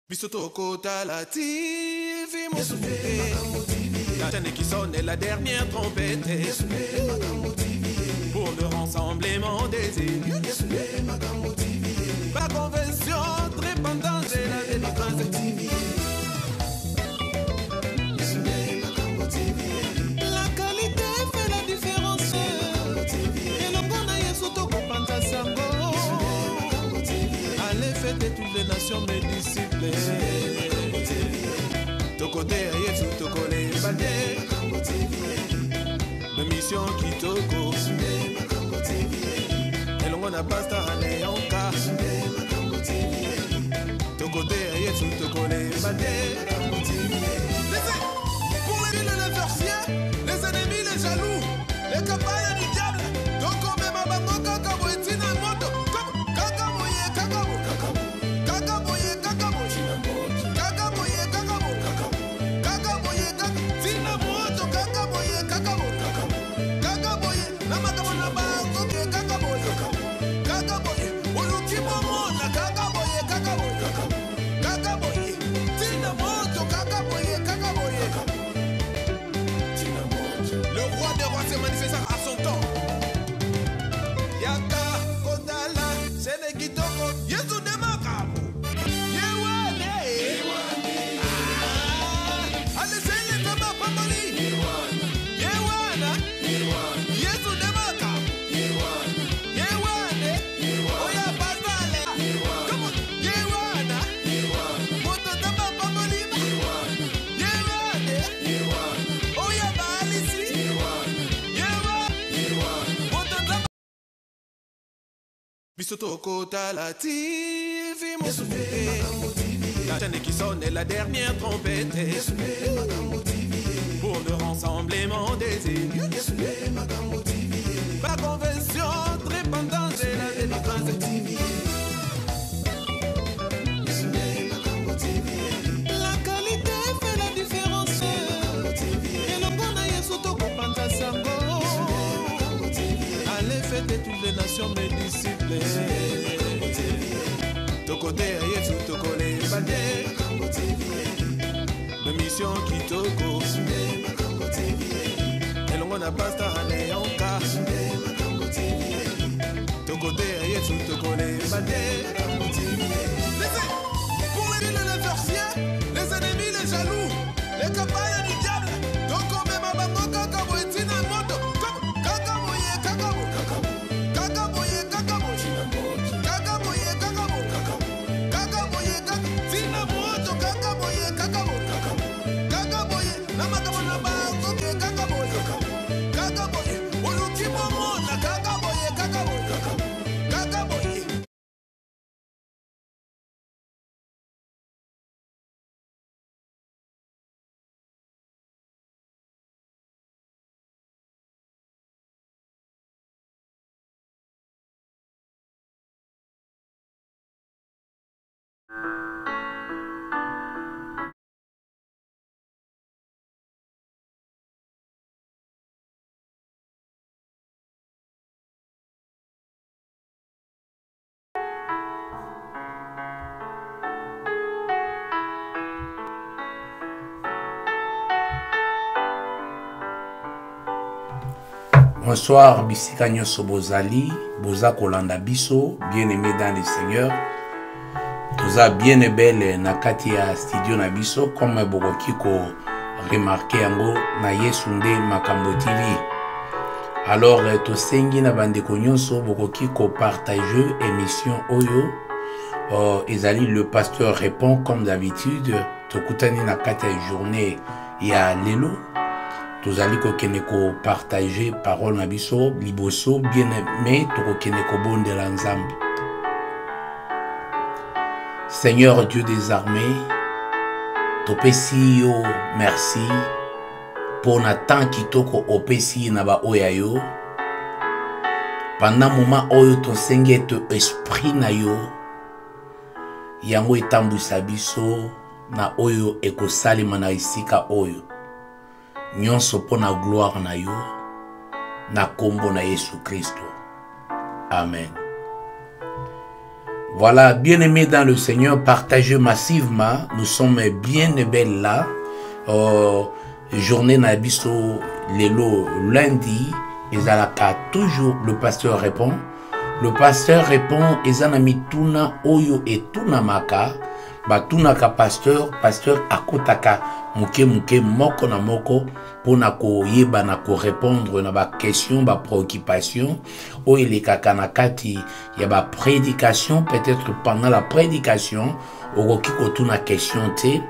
Bisoto Kota la TV, mon soufflé. La chaîne qui sonne est la dernière trompette. Pour le rassemblement des élus. Pas convention, répandance et la délivrance. La qualité fait la différence. Et le bon aïe surtout comprendre ta sango. Allez fêter toutes les nations, mes disciples. Tokote ayesu tokole bande. La mission qui toko. Elongo na pasta ane yonka. Tokote ayesu tokole bande. Pour les villes et les sorciers, les ennemis, les jaloux, les campagnes du diable. Toko me mabango kakabo etina moto. Kakaboye kakabo. Kakaboye kakabo. Kakaboye kakabo. Kakaboye kakabo. Tina moto kakaboye kakabo. Kakaboye namakabo na bango ke kakaboye. Kakaboye oluki momo na kakaboye kakabo. Kakaboye tina moto kakaboye kakaboye. Le roi des rois s'est manifesté à son temps. Yaka Kodala Senegitoko Yesu de Makabu. Yewane. Allez, c'est les tabac Pamali. Yewana. Yesu de Makabu. Yewane. Oya Basale. Come on. Yewana. Moto tabac Pamali. Yewane. Oya Balisi. Bisoto Kota la TV, mon soufflé. La chaîne qui sonne est la dernière trompette. Pour le rassemblement des élus. Pas convention, répandance et la délivrance. La qualité fait la différence. Et le bon aïe surtout comprendre ta sango. Allez fêter toutes les nations, mes disciples. Tokote ayesu tokole bande. La mission qui toko. Elongo na pasta ane yonka. Tokote ayesu tokole bande. Pour les villes et les sorciers, les ennemis, les jaloux, les campagnes du diable. Toko me mabango kakabo etina moto. Kakaboye kakabo. Kakaboye kakabo. Kakaboye kakabo. Kakaboye kakabo. Tina moto kakaboye kakabo. Kakaboye namakabo na bango ke kakaboye. Kakaboye oluki momo na kakaboye kakabo. Kakaboye. Bonsoir, bisika nyoso bozali, boza kolanda biso, bien-aimé dans le Seigneur. Toza bien et belle na kati ya studio na biso, comme bokoki ko remarquer yango na Yesu nde Makambo TV. Alors tosengi na bandeko nyonso bokoki ko partager émission oyo ezali le pasteur répond comme d'habitude tokutani na kati ya journée ya lelo tozali kokende ko partager parole na biso liboso bien aimé tokokende ko bondela nzambe. Seigneur Dieu des armées, topesi yo merci pour na temps kitoko opesi na ba oya yo. Pendant moment oyo tosengi to esprit na yo yango etambwisa biso na oyo ekosalima na isika oyo nyonso po na gloire na yo na kombo na Yesu Christo. Amen. Voilà, bien-aimés dans le Seigneur, partagez massivement. Nous sommes bien et belles là. Journée na biso lelo lundi, ezalaka toujours le pasteur répond. Le pasteur répond, ezanami tuna oyo et tuna maka. Ba tuna ka pasteur akotaka muke moko na moko pona ko yeba na ko répondre na ba question ba préoccupation o ele kaka na kati ya ba prédication. Peut-être pendant la prédication okoki ko tuna question te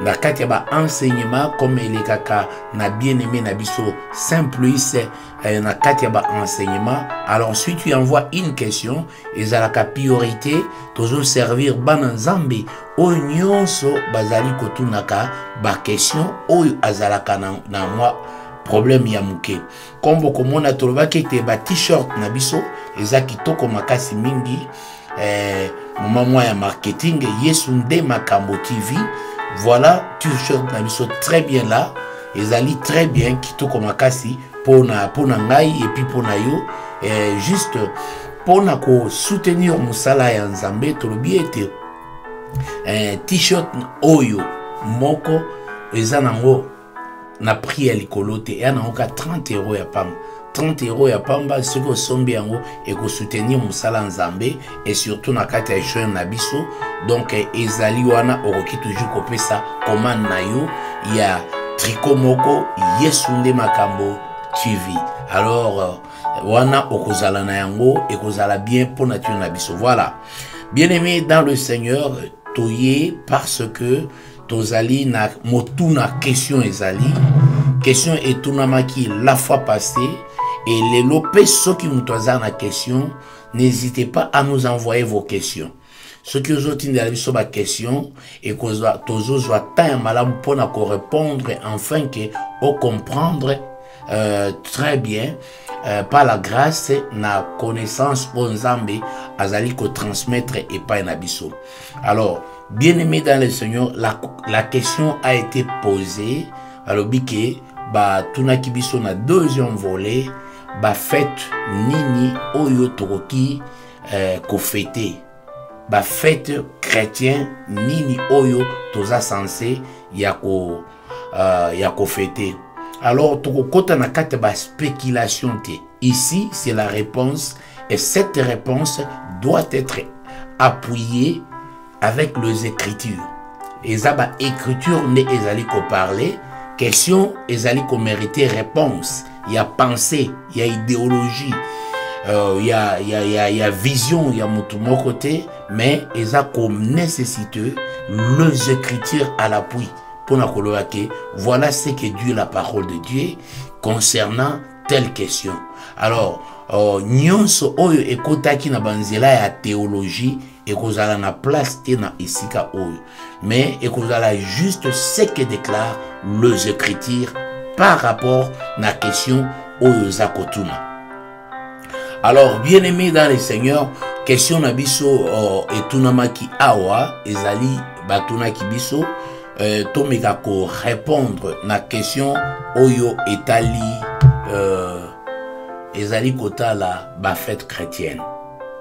na kati ya ba enseignement comme ele kaka na bien-aimé na biso Saint-Louis na kati ya ba enseignement. Alors ensuite tu envoies une question ezalaka priorité toujours servir bana nzambe oyo nyonso bazali kotunaka ba question oyo azalaka na moi problème ya muke kombo komona tolobaki te ba t-shirt na biso eza kitoko makasi mingi moment ya marketing Yesu nde makambo TV. Voilà t-shirt na biso très bien là ezali très bien kitoko makasi pona ngai et puis pona yo juste pona ko soutenir musala ya nzambe tolobi ete t-shirt oyo moko eza nango na prix ya likolo te ya nango ka 30 € ya pamba 30 € ya pamba soki osombi yango ekosoutenir musala nzambe et surtout na kati ya jeune na biso. Donc ezali wana okoki toujours kopesa commande na yo ya tricot moko Yesu nde makambo TV. Alors wana okozala na yango ekozala bien pour nature na biso. Voilà, bien-aimé dans le Seigneur, toye parce que tozali na motuna question ezali question etunamaki la fois passée et les lopes ceux qui nous na question, n'hésitez pas à nous envoyer vos questions. Ceux qui ont une sur ma question et que tous ont temps malade pour nous répondre afin que on comprendre très bien par la grâce na connaissance pour Nzambe azali ko transmettre et pas nabiso. Alors bien-aimé dans le Seigneur, la question a été posée alors bike ba tunaki biso na deuxième volet ba fête nini oyo toroki ko fêter ba fête chrétien nini oyo toza censé ya ko fêter. Alors tokokota na kate ba spéculation te. Ici c'est la réponse et cette réponse doit être appuyée avec les écritures. Ezaba écriture ne ezali ko parler question ezali ko mériter réponse. Il y a pensée, il y a idéologie, il y a vision, il y a mon côté, mais il y a comme nécessité les écritures à l'appui pour nous dire voilà ce que Dieu, la parole de Dieu, concernant telle question. Alors, nyonso oyo ekotaki na banzela ya théologie ekozala na place te na isika oyo, mais ekozala juste ce que déclarent les écritures par rapport à la question oyo zakotuna. Alors, bien-aimé dans le Seigneur, question na biso etunamaki awa ezali batunaki biso tomeka ko répondre na question oyo etali ezali kotala ba fête chrétienne.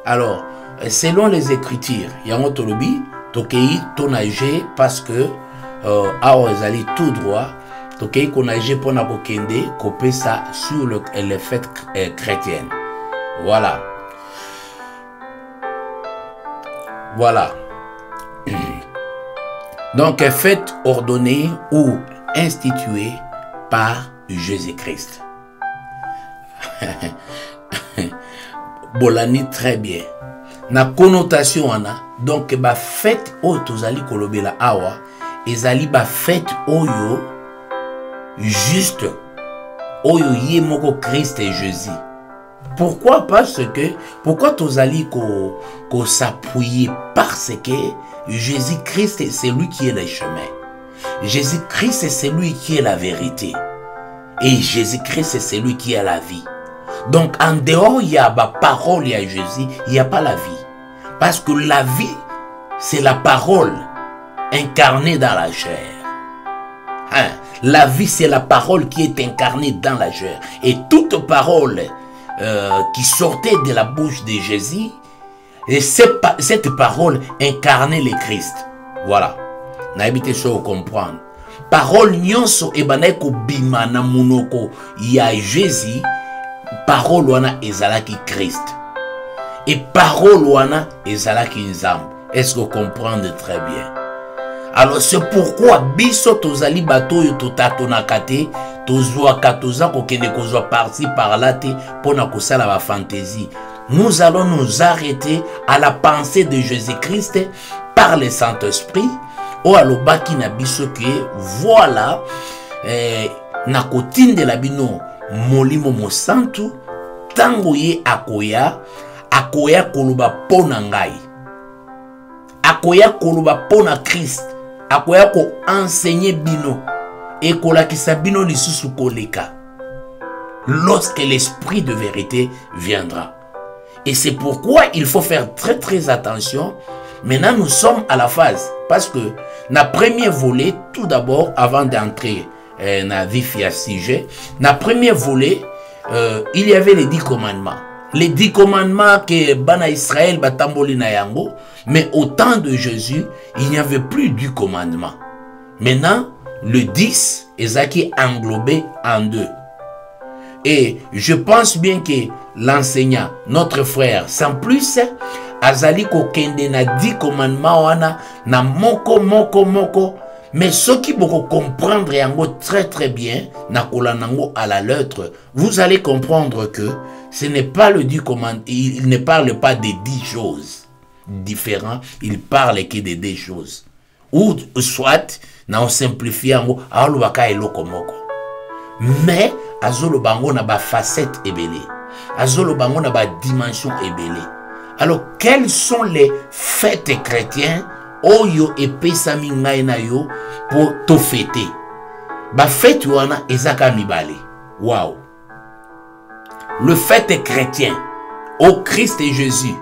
Alors, selon les écritures, yango tolobi tokei tonager parce que awa ezali tout droit. Tokei konager pona kokende kopesa sur les fêtes chrétiennes. Voilà. Voilà. Donc, fête ordonnée ou instituée par Jésus-Christ. bolani très bien. Na connotation wana, donc ba fête oyo tozali kolobela awa, ezali ba fête oyo juste oyo ye moko Christ et Jésus. Pourquoi? Parce que pourquoi tozali ko s'appuyer, parce que Jésus-Christ c'est lui qui est le chemin. Jésus-Christ c'est lui qui est la vérité. Et Jésus-Christ c'est lui qui est la vie. Donc en dehors il y a la parole, il y a Jésus, il n'y a pas la vie. Parce que la vie c'est la parole incarnée dans la chair. Hein? La vie c'est la parole qui est incarnée dans la chair. Et toute parole qui sortait de la bouche de Jésus, et cette parole incarnait le Christ. Voilà. N'habitez pas à comprendre. Parole nyonso ebaneko bima na munoko ya Jésus, parole wana ezalaki Christ. Et parole wana ezalaki nzambe. Est-ce que vous comprenez très bien? Alors c'est pourquoi biso tozali bato yo totatonaka te, tozwaka toza kokende kozwa parti par là te pona kosala ba fantaisie. Nous allons nous arrêter à la pensée de Jésus-Christ par le Saint-Esprit. O alobaki na biso ke voilà na kotinde la bino molimo mosantu tango ye akoya koloba pona ngai, akoya koloba pona Christ, akoya ko enseigner bino et kolakisa bino lisusu koleka lorsque l'esprit de vérité viendra. Et c'est pourquoi il faut faire très attention. Maintenant nous sommes à la phase, parce que na premier volet, tout d'abord avant d'entrer na vif ya sujet, na premier volet il y avait les 10 commandements. Les 10 commandements que Bana Israël batamboli na yango, mais au temps de Jésus, il n'y avait plus 10 commandements. Maintenant, le 10 est englobé en 2. Et je pense bien que l'enseignant, notre frère, sans plus, azali ko kende na 10 commandements wana na moko, mais ceux qui vont comprendre yango très bien, na kolanango à la lettre, vous allez comprendre que ce n'est pas le 10 commandements, il ne parle pas des 10 choses différentes, il parle que des 2 choses. Ou soit, na on simplifie yango, alobaka eloko moko. Mais, azolo bango na ba facette ebele, azolo bango na ba dimension ebele. Alors, quelles sont les fêtes chrétiennes oyo epesami ngai na yo pour te fêter? Ba fête wana ezaka mibale. Wow. Le fête chrétien au Christ et Jésus,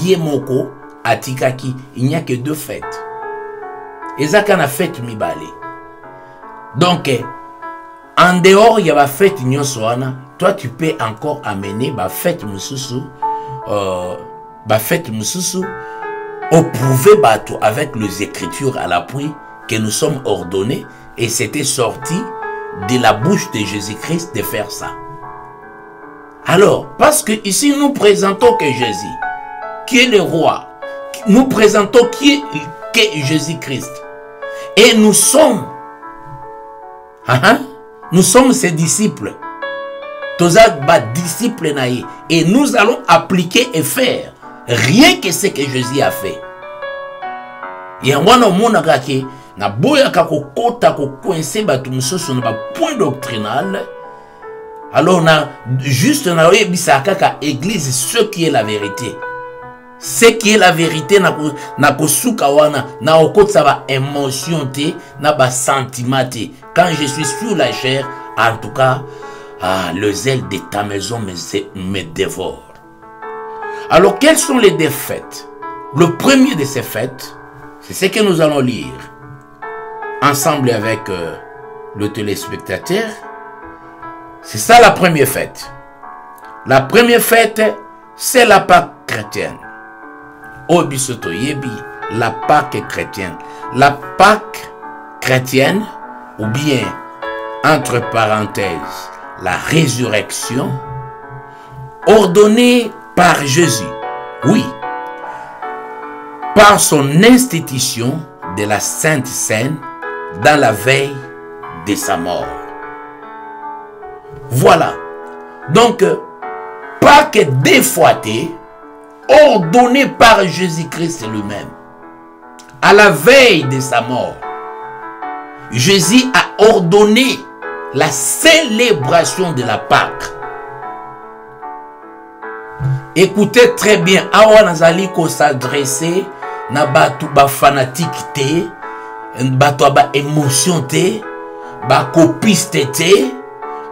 yemoko atikaki, il n'y a que 2 fêtes. Ezaka na fête mibale. Donc en dehors il y a ba fête nyonso wana, toi tu peux encore amener ba fête mususu prouver bateau avec les Écritures à l'appui que nous sommes ordonnés, et c'était sorti de la bouche de Jésus-Christ de faire ça. Alors, parce que ici nous présentons que Jésus, qui est le roi, nous présentons qui est Jésus-Christ, et nous sommes ses disciples, disciples naïe, et nous allons appliquer et faire rien que ce que Jésus a fait. Yangwana monaka ke na boya ka kokota ko coincer batu mususu na ba point doctrinal. Alors na juste na yebisa kaka église ce qui est la vérité. Ce qui est la vérité na kosuka wana na okotsa ba émotion te na ba sentiment te. Quand je suis sur la chair, en tout cas, le zèle de ta maison me dévore. Alors, quelles sont les 2 fêtes? Le premier de ces fêtes, c'est ce que nous allons lire ensemble avec le téléspectateur. C'est ça la première fête. La première fête, c'est la Pâque chrétienne. Obisoto yebi, la Pâque chrétienne. La Pâque chrétienne, ou bien, entre parenthèses, la résurrection, ordonnée par Jésus, oui, par son institution de la Sainte Seine dans la veille de sa mort. Voilà. Donc, Pâques défouetté, ordonné par Jésus-Christ lui-même. À la veille de sa mort, Jésus a ordonné la célébration de la Pâque. Écoutez très bien, awa nazali ko s'adresser na batu ba fanatique te, batu ba émotion te, ba copiste te,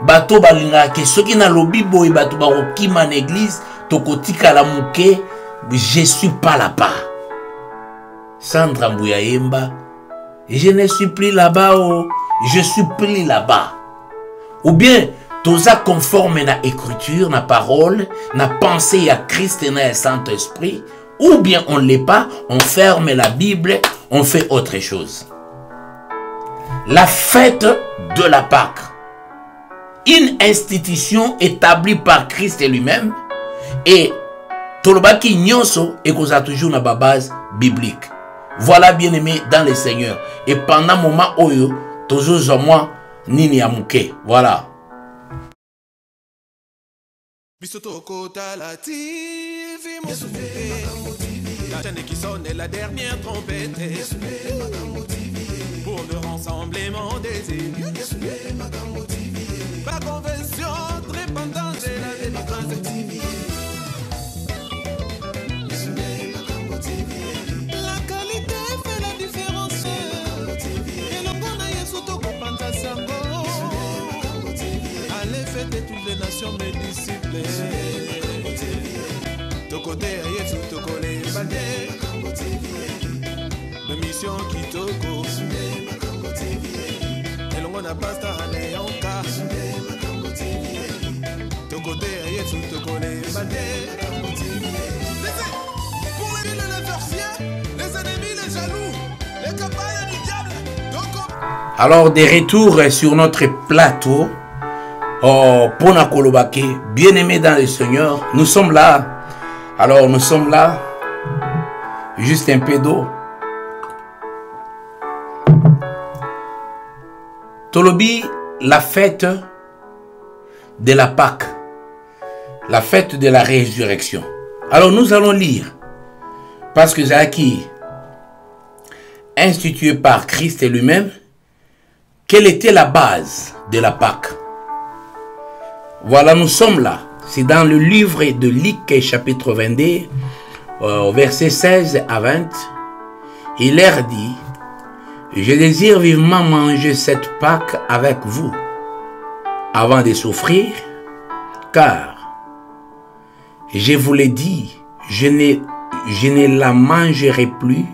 batu ba linga ke soki na lobi boy batu ba okima na église tokotika la muke, je suis pas là-bas. Sandra Mbouyayemba, je ne suis plus là-bas, oh, je suis plus là-bas. Ou bien toza conforme na écriture, na parole, na pensée à Christ et na Saint-Esprit, ou bien on ne l'est pas, on ferme la Bible, on fait autre chose. La fête de la Pâque, une institution établie par Christ lui-même, et tolobaki nyonso et qu'on a toujours na base biblique. Voilà, bien aimé dans le Seigneur. Et pendant un moment oyo, toujours moi nini amuke. Voilà. La chaîne qui sonne est la dernière trompette pour le rassemblement des élus. Par convention, répandant de la démocratie. La qualité fait la différence. Et le bon aïe surtout qu'on pense à Sango. Allez fêter toutes les nations, mes disciples. Tokote aïe tout tokole bande. De mission qui toko. Et l'on a pas à Léonka. Tokote aïe tout tokole bande. Pour éviter les sorciers, les ennemis, les jaloux, les campagnes du diable. Donc, Alors, des retours sur notre plateau. Oh, Pona Kolobake, bien-aimés dans le Seigneur, nous sommes là. Alors, nous sommes là. Juste un peu d'eau. Tolobi, la fête de la Pâque. La fête de la résurrection. Alors, nous allons lire. Parce que Zaki, institué par Christ lui-même, quelle était la base de la Pâque? Voilà, nous sommes là. C'est dans le livre de Luc, chapitre 22, versets 16 à 20. Il leur dit, je désire vivement manger cette Pâque avec vous, avant de souffrir, car, je vous l'ai dit, je ne la mangerai plus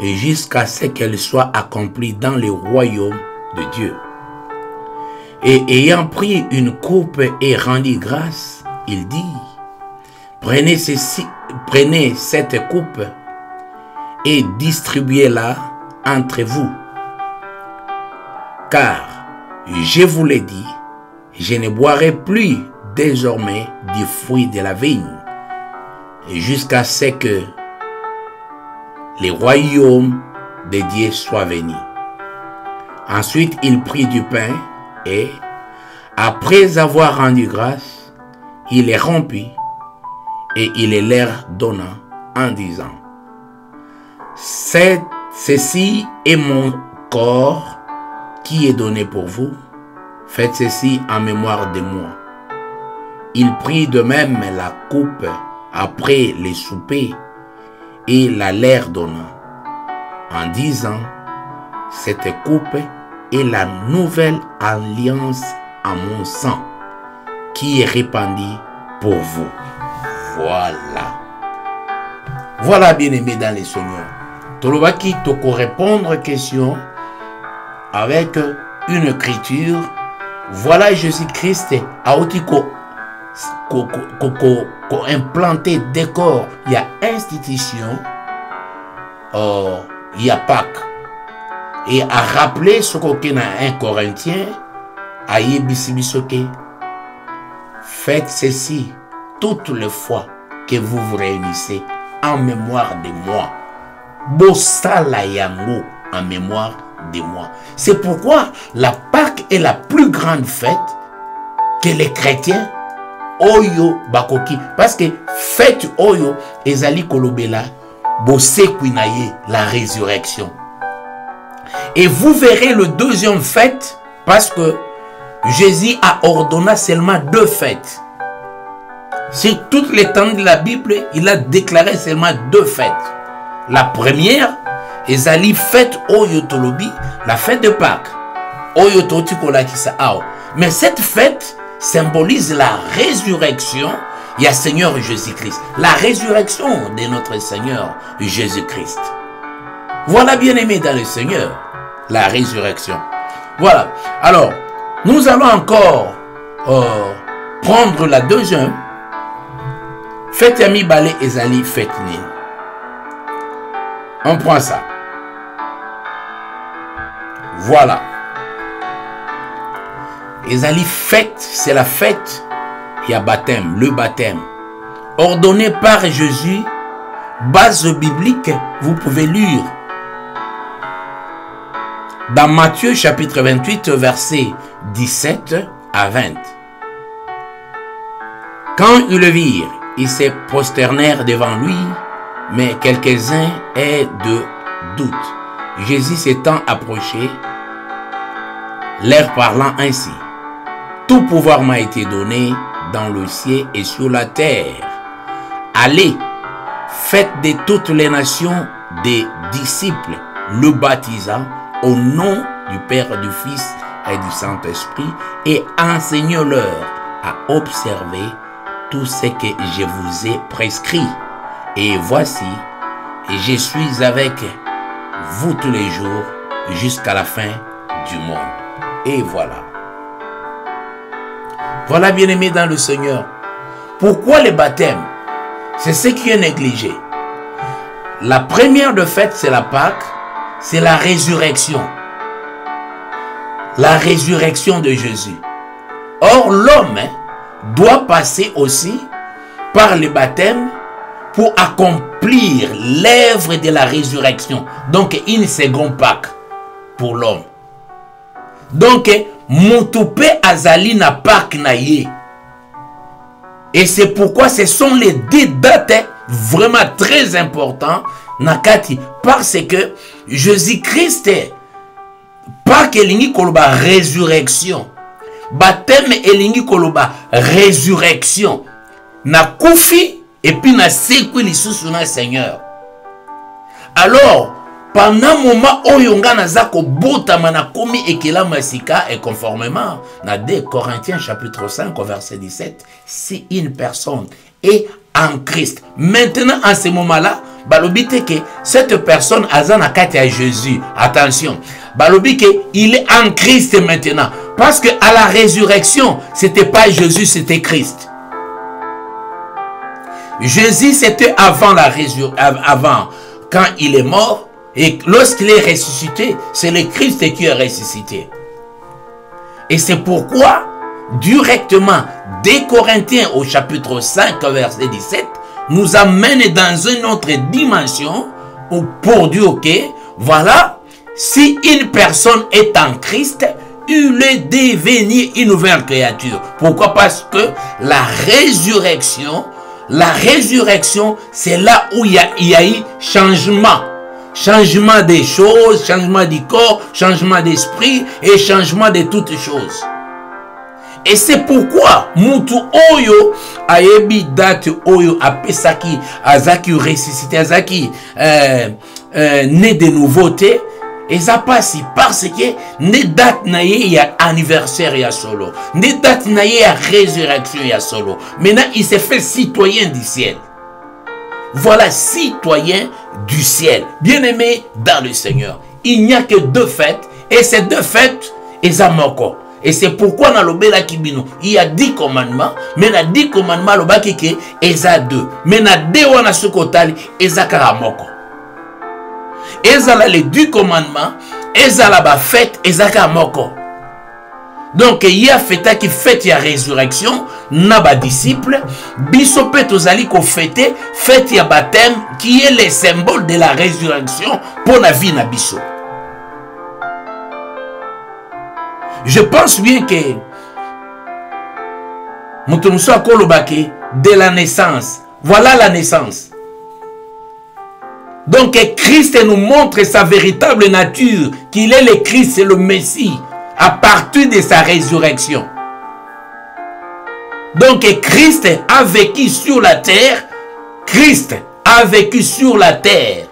jusqu'à ce qu'elle soit accomplie dans le royaume de Dieu. Et ayant pris une coupe et rendu grâce, il dit, prenez cette coupe et distribuez-la entre vous. Car, je vous l'ai dit, je ne boirai plus désormais du fruit de la vigne, jusqu'à ce que le royaume de Dieu soit venu. Ensuite, il prit du pain et, après avoir rendu grâce, il les rompit et il les leur donna en disant, ceci est mon corps qui est donné pour vous, faites ceci en mémoire de moi. Il prit de même la coupe après les soupers et la leur donna en disant, cette coupe est la nouvelle alliance à mon sang qui est répandue pour vous. Voilà. Voilà, bien-aimés dans les Seigneurs. Tolobaki toko répondre question avec une écriture. Voilà Jésus-Christ a aussi implanté décor. Il y a institution. Il y a Pâques. Et à rappeler ce qu'on a 1 Corinthiens, à Yébisibisoke, faites ceci toutes les fois que vous vous réunissez en mémoire de moi. Bosala yango en mémoire de moi. C'est pourquoi la Pâque est la plus grande fête que les chrétiens oyo bakoki parce que fête oyo ezali kolobela bosekwi na ye la résurrection. Et vous verrez le deuxième fête parce que Jésus a ordonné seulement 2 fêtes. Sur toute l'étendue de la Bible, il a déclaré seulement 2 fêtes. La première, ezali fête oyo tolobi, la fête de Pâques. Oyo toti kolakisa ao. Mais cette fête symbolise la résurrection du Seigneur Jésus-Christ. La résurrection de notre Seigneur Jésus-Christ. Voilà, bien aimé dans le Seigneur, la résurrection. Voilà. Alors, nous allons encore prendre la deuxième. Fête Yami Balé Ezali Fête Nil. On prend ça. Voilà. Ezali fête, c'est la fête. Il y a baptême, le baptême. Ordonné par Jésus, base biblique, vous pouvez lire. Dans Matthieu chapitre 28, verset 17 à 20. Quand ils le virent, ils se prosternèrent devant lui, mais quelques-uns aient de doute. Jésus s'étant approché, leur parlant ainsi. Tout pouvoir m'a été donné dans le ciel et sur la terre. Allez, faites de toutes les nations des disciples, le baptisant au nom du Père, du Fils et du Saint-Esprit, et enseignez-leur à observer tout ce que je vous ai prescrit. Et voici, je suis avec vous tous les jours jusqu'à la fin du monde. Et voilà. Voilà, bien-aimés dans le Seigneur. Pourquoi le baptême? C'est ce qui est négligé. La première de fête, c'est la Pâque, c'est la résurrection. La résurrection de Jésus. Or, l'homme doit passer aussi par le baptême pour accomplir l'œuvre de la résurrection. Donc, une seconde Pâque pour l'homme. Donc, Moutoupe Azali na Pâque na ye. Et c'est pourquoi ce sont les 2 dates vraiment très importantes nakati, parce que Jésus-Christ Pâque elingi koloba résurrection, baptême elingi koloba résurrection, na kufi et puis na sekwi lisusu na Seigneur. Alors pendant moment oyonga nazako botama na komi ekela masika, et conformément na 2 Corinthiens chapitre 5 verset 17, si une personne est en Christ, maintenant en ce moment-là, balobite que cette personne azana kati à Jésus, attention, balobi que il est en Christ maintenant, parce que à la résurrection c'était pas Jésus, c'était Christ. Jésus c'était avant la résurrection, avant quand il est mort, et lorsqu'il est ressuscité, c'est le Christ qui est ressuscité. Et c'est pourquoi directement 2 Corinthiens au chapitre 5 verset 17 nous amène dans une autre dimension pour dire que voilà, si une personne est en Christ, il est devenu une nouvelle créature. Pourquoi? Parce que la résurrection, c'est là où il y a eu changement. Changement des choses, changement du corps, changement d'esprit et changement de toutes choses. Et c'est pourquoi Moutou Oyo ayebi date Oyo apesaki azaki ressuscité azaki né de nouveauté, et ça passe parce que ne date na ye ya anniversaire ya solo, ne date na ye ya résurrection ya solo. Maintenant il s'est fait citoyen du ciel. Voilà, citoyen du ciel. Bien-aimé dans le Seigneur, il n'y a que 2 fêtes, et ces 2 fêtes ezamoko. Et c'est pourquoi dans le Bela Kibino, il y a 10 commandements, mais dans 10 commandements, le Bakike, eza 2. Mais dans 2 wana sukotali, eza karamoko. Eza la les 10 commandements, eza la ba fête, eza karamoko. Donc, il y a fête qui fête la résurrection, na ba disciple, biso pe tozali ko fête, fête ya baptême, qui est le symbole de la résurrection pour la vie na biso. Je pense bien que Mutumso akolobake de la naissance. Voilà la naissance. Donc Christ nous montre sa véritable nature, qu'il est le Christ et le Messie, à partir de sa résurrection. Donc Christ a vécu sur la terre. Christ a vécu sur la terre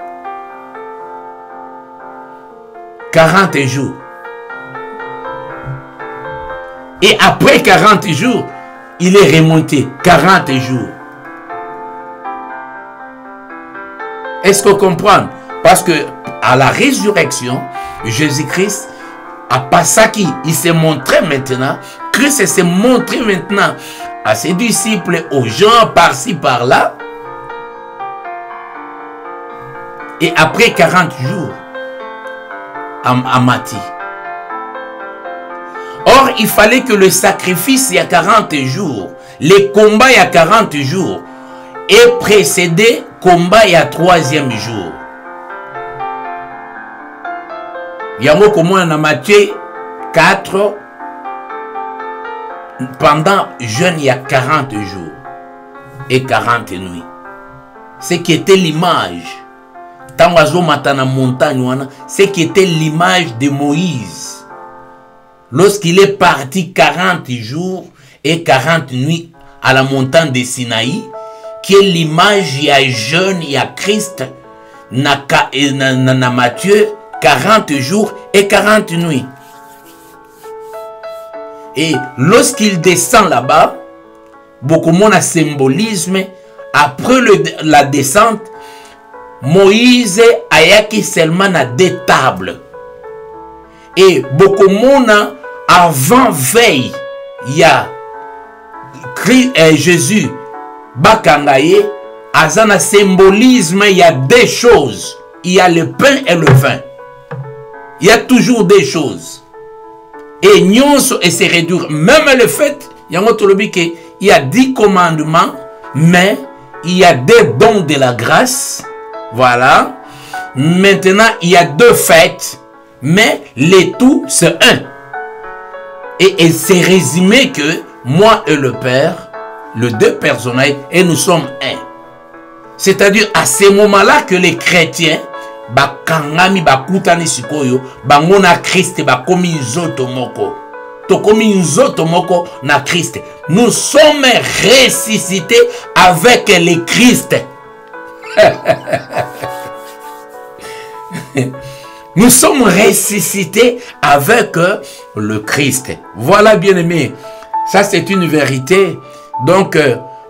40 jours. Et après 40 jours, il est remonté 40 jours. Est-ce qu'on comprend? Parce que à la résurrection, Jésus-Christ a passé qui il s'est montré maintenant. Christ s'est montré maintenant à ses disciples, aux gens par-ci par-là. Et après 40 jours, à Matthieu. Or, il fallait que le sacrifice il y a 40 jours, les combats il y a 40 jours, ait précédé combat il y a 3e jour. Il y a un mot comme on a Matthieu 4, pendant jeûne il y a 40 jours et 40 nuits. Ce qui était l'image. Ce qui était l'image de Moïse. Lorsqu'il est parti 40 jours et 40 nuits à la montagne de Sinaï, qui est l'image, il y a jeûne, il y a Christ, na Matthieu, 40 jours et 40 nuits. Et lorsqu'il descend là-bas, beaucoup de symbolisme, après la descente, Moïse a qui seulement à 2 tables. Et beaucoup de monde, avant veille, il y a Jésus, Bakangaye, Azana symbolisme, il y a 2 choses. Il y a le pain et le vin. Il y a toujours 2 choses. Et nyonso et se réduire. Même le fait, il y a 10 commandements, mais il y a 2 dons de la grâce. Voilà. Maintenant, il y a 2 fêtes, mais les tout, c'est un. Et c'est résumé que moi et le Père, les 2 personnages, et nous sommes un. C'est-à-dire à ce moment-là que les chrétiens, bakangami bakutani sikoyo, bangona Christ bakomi nzoto moko. Tokomi nzoto moko na Christ. Nous sommes ressuscités avec le Christ. Nous sommes ressuscités avec le Christ. Voilà, bien aimé. Ça, c'est une vérité. Donc,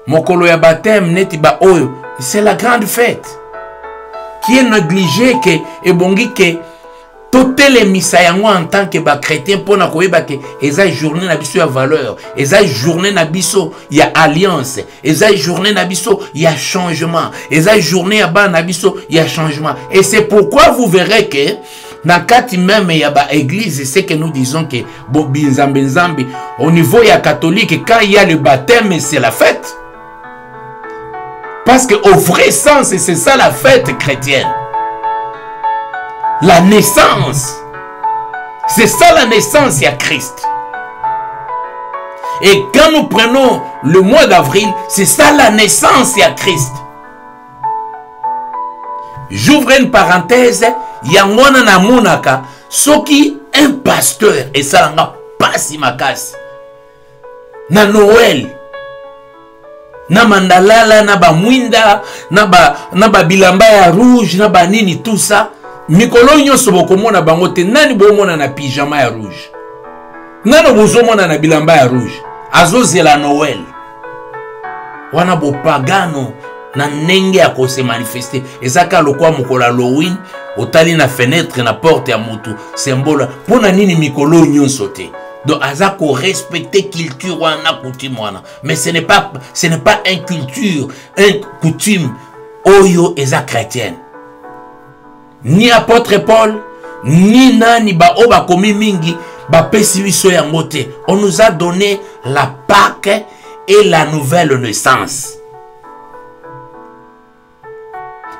mokolo ya baptême netiba oyo, c'est la grande fête qui est négligée que ebongi que toutes les misayango en tant que chrétien pour na koyeba que eza journée na biso ya valeur, eza journée na biso ya alliance, eza journée na biso ya changement, eza journée ya ba na biso ya changement. Et c'est pourquoi vous verrez que dans kati même ya ba église, c'est que nous disons que binzambi au niveau ya catholique, quand il y a le baptême, c'est la fête. Parce qu'au vrai sens, c'est ça la fête chrétienne. La naissance. C'est ça la naissance, il y a Christ. Et quand nous prenons le mois d'avril, c'est ça la naissance, il y a Christ. J'ouvre une parenthèse. Il y a un monaka. Ce qui un pasteur, et ça n'a pas si ma casse. Na Noël. Na mandalala, na ba mwinda, na ba bilamba ya rouge, na ba nini, tout ça. Mikolo nyonso bokomona bango te, nani bomona na pyjama ya rouge. Nani bozomona na bilamba ya rouge. Azozela Noël. Wana bo pagano na nenge ya ko se manifester. Ezaka lokwa mokolo Halloween, otali na fenêtre na porte ya mutu, symbole pona nini mikolo nyonso te. Donc azako respecter culture wana coutume wana. Mais ce n'est pas une culture, une coutume oyo eza chrétienne. Ni apôtre Paul, ni nani ba oba komi mingi ba pesi biso ya mote. On nous a donné la Pâque et la nouvelle naissance.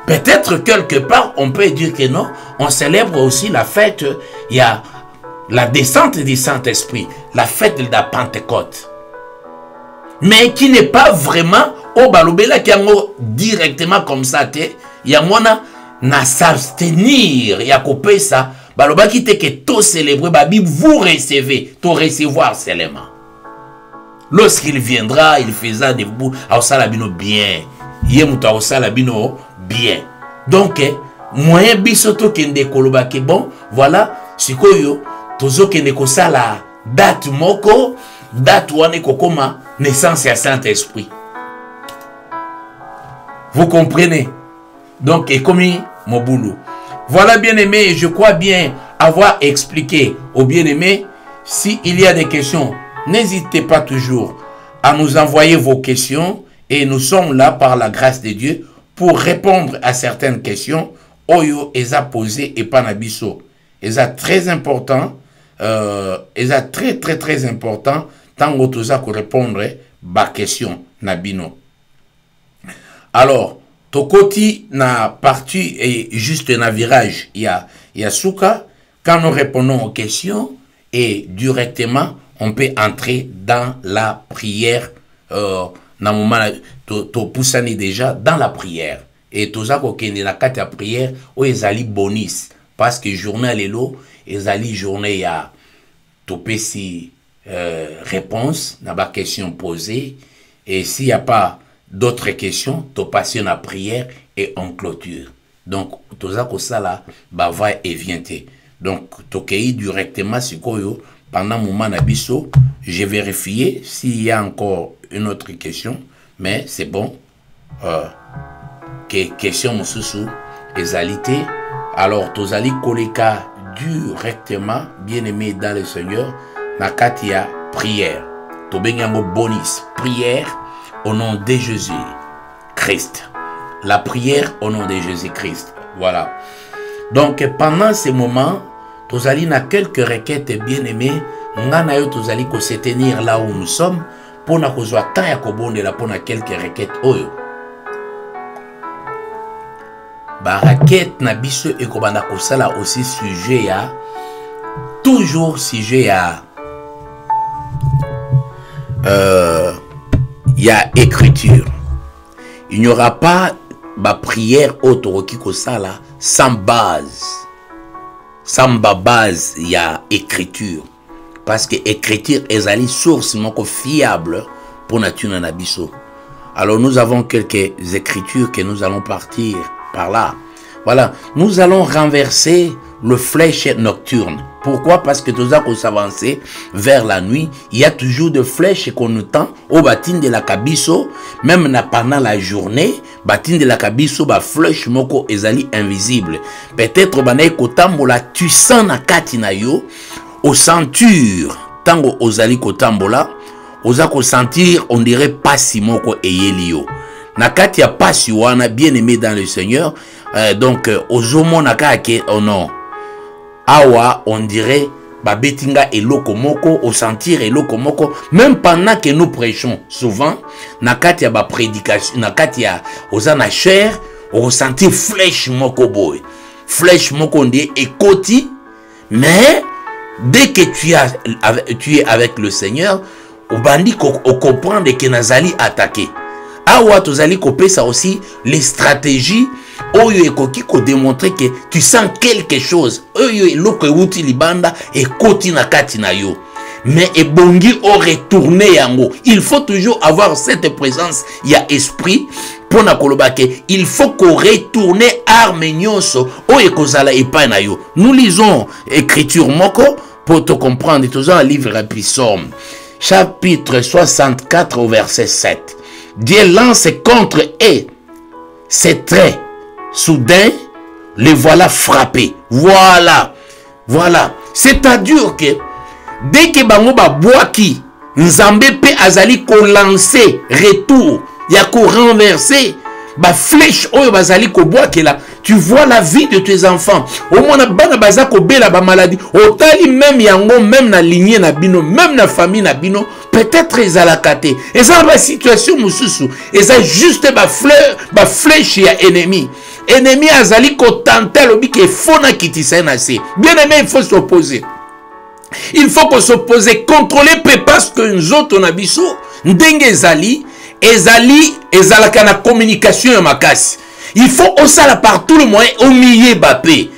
Peut-être quelque part on peut dire que non, on célèbre aussi la fête, il y a la descente du Saint-Esprit, la fête de la Pentecôte. mais qui n'est pas vraiment au balobela qui ango directement comme ça te ya mwana na s'abstenir ya kopesa baloba qui te que to célébrer ba Bible vous recevez to recevoir seulement lorsqu'il viendra il faisra de vous au salabino bien ye muto au salabino bien donc moyen biso to kende koloba ke bon voilà sikoyo tozo kende ko sala date moko date wane kokoma naissance à Saint-Esprit. Vous comprenez? Donc, et comme mon boulot. Voilà, bien-aimé, je crois bien avoir expliqué aux bien-aimés. S'il y a des questions, n'hésitez pas toujours à nous envoyer vos questions et nous sommes là par la grâce de Dieu pour répondre à certaines questions. Oyo eza posé et panabiso. Eza très important. Eza très important. Tant que pour répondre à question nabino. Alors, tokoti na partie et juste na virage, il y a souka. Quand nous répondons aux questions et directement, on peut entrer dans la prière. Na moment to poussani déjà dans la prière. Et tout ça qu'on na kata prière ou ezali bonus parce que journée lelo ezali journée ya topé si réponse à la question posée et s'il n'y a pas d'autres questions, tu passes la prière et on clôture. Donc, tout ça, ça là, va et vient. Donc, tu directement sur Koyo pendant mon moment nabiso, j'ai vérifié s'il y a encore une autre question, mais c'est bon. Question moussou, égalité. Alors, tu allez koleka directement, bien aimé dans le Seigneur. Nakatia prière. Tobenyango bonus. Prière au nom de Jésus Christ. La prière au nom de Jésus Christ. Voilà. Donc pendant ces moments, Tozali na quelques requêtes bien aimées. Ngana yo Tozali ko se tenir là où nous sommes. Pour na kozwa temps ya kobonde la pour na quelques requêtes oyo. Ba requête na biso e kobanda kosala aussi sujet ya toujours sujet ya il y a écriture. Il n'y aura pas ma prière autoroki kosala sans base. Sans base, il y a écriture. Parce que écriture est la source fiable pour nature nabiso. Alors nous avons quelques écritures que nous allons partir par là. Voilà, nous allons renverser le flèche nocturne. Pourquoi? Parce que tout ça qu'on s'avance vers la nuit, il y a toujours des flèches qu'on nous tend au bâtiment de la Kabiso, même pendant la journée, bâtiment de la Kabiso, ba flèche moko ezali invisible. Peut-être banaï kotambola, tu sens na katina yo, au ceinture, tango ozali kotambola, oza ko sentir, on dirait pas si moko eyelio. Na katia pas si wana bien aimé dans le Seigneur, donc ozomo nakake oh non. Awa, on dirait, babetinga et lokomoko, au sentir et lokomoko, même pendant que nous prêchons, souvent, nakatia ba prédication, nakatia, osana chair, au sentir flèche moko boy. Flèche moko on dit ekoti, mais dès que tu es avec le Seigneur, au bandi au comprendre que nazali attaqué. Awa, tozali kopé ça aussi, les stratégies. Oyo ekoki ko démontrer que tu sens quelque chose. Oyo eloko euti libanda et koti na kati na yo. Mais ebongi o retourner yango. Il faut toujours avoir cette présence. Il y a esprit pour na koloba ke il faut qu'on retourne arme nyonso oyo kozala epai na yo. Nous lisons écriture moko pour te comprendre. Tout ça livre Psaume chapitre 64 au verset 7. Dieu lance contre eux ses traits. Soudain, les voilà frappés. Voilà. Voilà. C'est-à-dire que dès que bango ba boaki, Nzambe pe azali ko lancer retour, ya ko renverser, ba flèche oyo bazali ko boaki là. Tu vois la vie de tes enfants. Au moins bana baza ko bela ba maladie. Otali même yango, même na lignée na bino, même na famille na bino, peut-être ezalakate. Eza ba situation mususu, eza juste ba flèche ya ennemi. Ennemi azali ko tenter lobi ke fona kitisa na se. Bien aimé, il faut s'opposer. Il faut qu'on s'oppose, contrôler parce que nous autres on a biso, ndenge ezalaka na communication ya makasi. Il faut osala par tout le moyen omiyeba pe.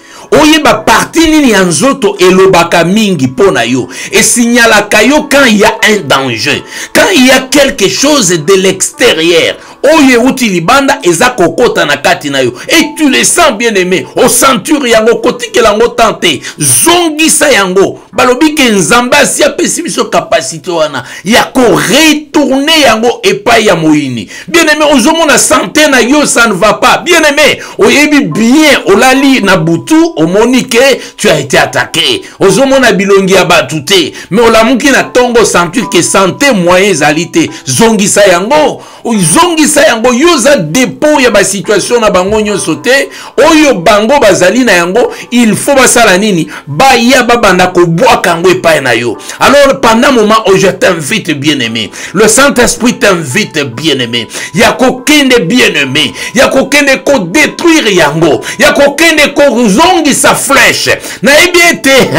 Oyeba parti nini ya nzoto elobaka mingi pona yo. Et signalaka yo quand il y a un danger. Quand il y a quelque chose de l'extérieur. Oye uti libanda eza kokota na kati na yo. Et tu le sens bien aimé. O ceinture yango kotike lango tante. Zongisa yango. Balobi ke nzamba si apesi biso capacité wana. Ya ko retourner yango epai ya moini. Bien aimé, ozomona santé na yo ça ne va pas. Bien aimé, oyebi bien olali na butu omonique tu as été attaqué. Ozomona bilongi ya batute. Mais olamuki na tongo ceinture ke santé moyen zalité. Zongisa yango. Zongisa yango yoza dépôt ya ba situation na bango nyonso te oyo bango bazali na yango il faut basala nini ba ya babanda ko bwaka yango epai na yo. Alors pendant moment où je t'invite bien aimé, le Saint-Esprit t'invite bien aimé, ya kokende bien aimé, ya kokende ko détruire yango, ya kokende ko zongisa flèche na ebiete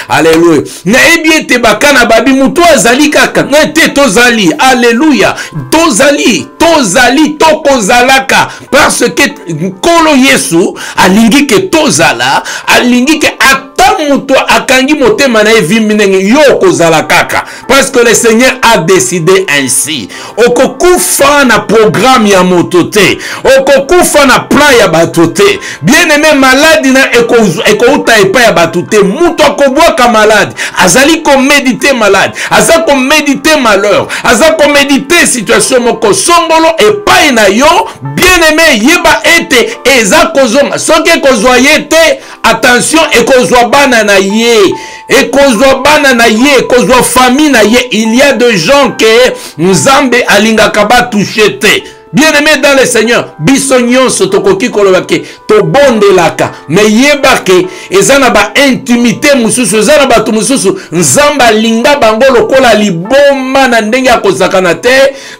alléluia na ebiete bakana babi muto azali kaka na te tozali alléluia tozali tokozalaka parce que kolo Yesu alingi ke tozala alingi ke muto akangi motema na evimbi ndenge yo kozala kaka parce que le Seigneur a décidé ainsi. Okokufa na programme ya motote, okokufa na plan ya batote. Bien aimé, maladi na ekouta epa ya batote. Muto akobwaka maladi azali ko méditer malade, azali ko méditer malheur, azali ko méditer situation moko songolo epai na yo. Bien aimé, yeba ete eza kozonga soki kozwa yete attention ekozwa bana na ye ekozwa bana na ye ekozwa famille na ye. Il y a des gens que Nzambe alingaka ba toucher te. Bien aimé dans le Seigneur, bisognon sotokoki kolobake to bondelaka mais yebake ezana ba intimité mususu ezana ba tumususu Nzamba linga bango lokola liboma na ndenge akozakana te.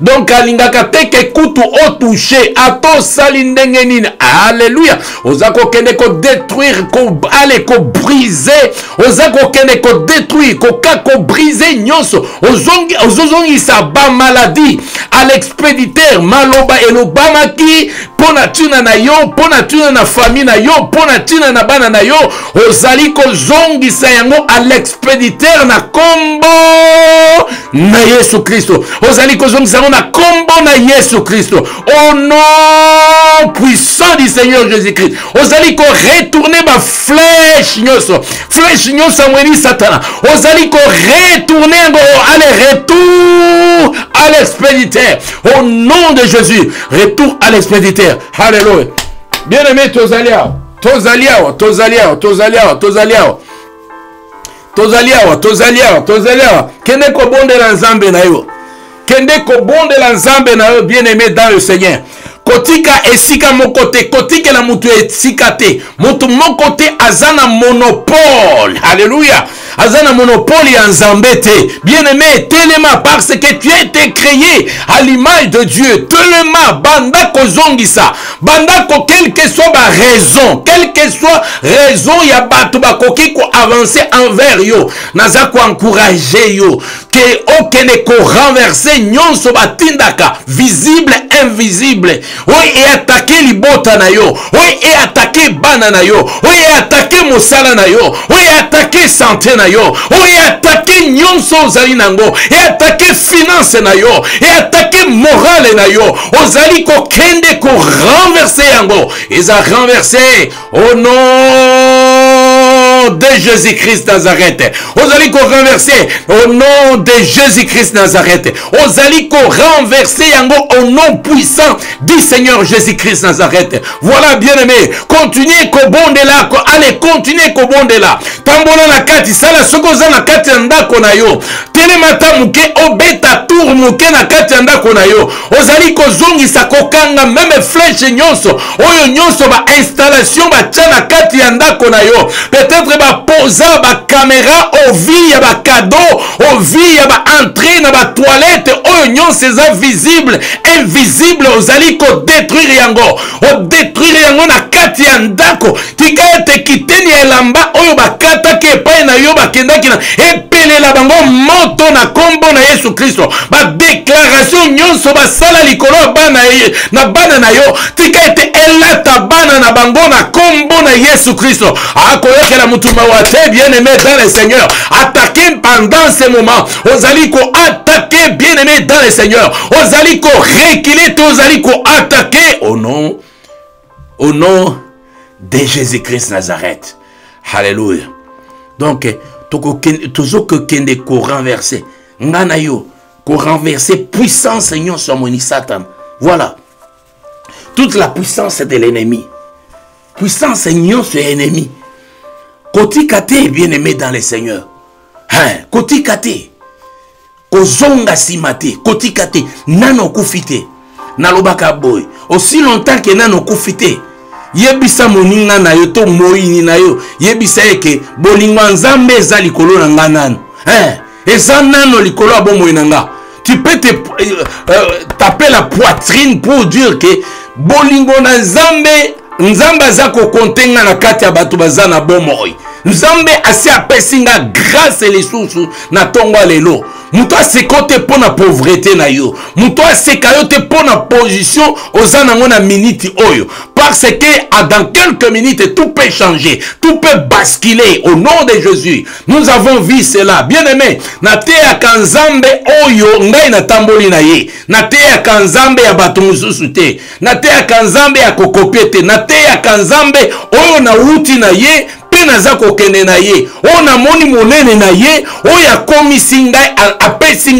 Donc alingaka te ke kutu o toucher ato sali ndenge nini. Alléluia. Ozako kende ko détruire ko ale ko briser, ozako kende ko détruire ko briser nyonso ozongi sa ba maladie à l'expéditeur maloba elobamaki pona tuna na yo, pona tuna na famille na yo, pona tuna na bana na yo, ozali ko zongisa yango à l'expéditeur na kombo na Yesu Kristo. Ozali ko zongisa yango na kombo na Yesu Kristo. Au nom puissant du Seigneur Jésus-Christ. Ozali ko retourner ma flèche nyonso amweni satana. Ozali ko retourner ngo allez retour à l'expéditeur. Au nom de Jésus, retour à l'expéditeur. Alléluia. Bien-aimé, tozaliao. Kende ko bondela nzambe na yo. Kende ko bondela nzambe na yo, bien-aimé dans le Seigneur. Kotika esika mokote, kotika la mutu esika te. Mutu mokote azana monopole. Alléluia. Azana monopole ya nzambe te. Bien-aimé, telema parce que tu as été créé à l'image de Dieu. Telema banda ko zongisa. Banda ko quelle que soit ma raison, quelle que soit raison ya batu bakoki ko avancer envers yo. Naza ko encourager yo que okene ko renverser nyonso batindaka visible invisible. Oui, et attaquer libota na yo. Oui, et attaquer bana na yo. Oui, et attaquer mosala na yo. Oui, et attaquer santé na yo. Oui, et attaquer nyonso zali nango. Et attaquer finance na yo. Et attaquer morale na yo. Ozali ko kende ko renverser yango. Ils a renversé au nom de Jésus-Christ Nazareth. Ozali ko renverser au nom de Jésus-Christ Nazareth. Ozali ko renverser yango au nom puissant du Seigneur Jésus-Christ Nazareth. Voilà, bien-aimé, continuez ko bondela, allez, continuez ko bondela. Tambola na kati, sala sokoza na kati ndako na yo. Telemata muke obeta tour muke na kati ndako na yo. Ozali ko zongisa kokanga même flèche nyonso. Oyo nyonso ba installation ba tcha na kati ndako na yo. Peut-être ba baposa bakamera ovi ya bakado ovi ya baentrée na batoilette oyo nyonso eza visible invisible ozali kodétruire yango odétruire yango na kati ya ndako tika ete kiteni ya elamba oyo bakataki epai na yo bakendaki na epelela bango moto na kombo na Yesu Kristo badéclaration nyonso basala likolo na bana na yo tika ete elata bana na bango na kombo na Yesu Kristo akoyokela mutuma wa te bien-aimé dans le Seigneur attaquer pendant ce moment ozali ko attaquer bien-aimé dans le Seigneur ozali ko reculer ozali ko attaquer au nom de Jésus-Christ Nazareth. Alléluia. Donc toujours que kende ko renverser ngana yo ko renverser puissance Seigneur sur mon Satan. Voilà. Toute la puissance de l'ennemi. Puissance Seigneur sur l'ennemi. Koti kate bien-aimé dans le Seigneur. Hein, koti kate. Kozonga simate. Koti kate. Nano kufite. Nalobaka boy. Aussi longtemps que nano kufite. Yebisa moninga na yo to moini na yo. Yebisa eke bolingwa nzambe eza likolo na nga nano. Hein, eza nano likolo abo moinanga. Tu peux te taper la poitrine pour dire que bolingo na nzambe nzambe zako kontenga na kati ya bato bazana bomoi nzambe asi apesinga grâce les sources na tongo lelo muto asekote pona pauvreté na yo muto asekayote pona position ozana ngona minute oyo parce que dans quelques minutes tout peut changer tout peut basculer au nom de Jésus. Nous avons vu cela bien-aimé na te ya kanzambe oyo ngai na tamboli na ye na te ya kanzambe ya bato mususu te na te ya kanzambe ya kokopete na te ya kanzambe oyo na uti na ye naza kokende na ye ona moni monene na ye oya komisi ngai apesi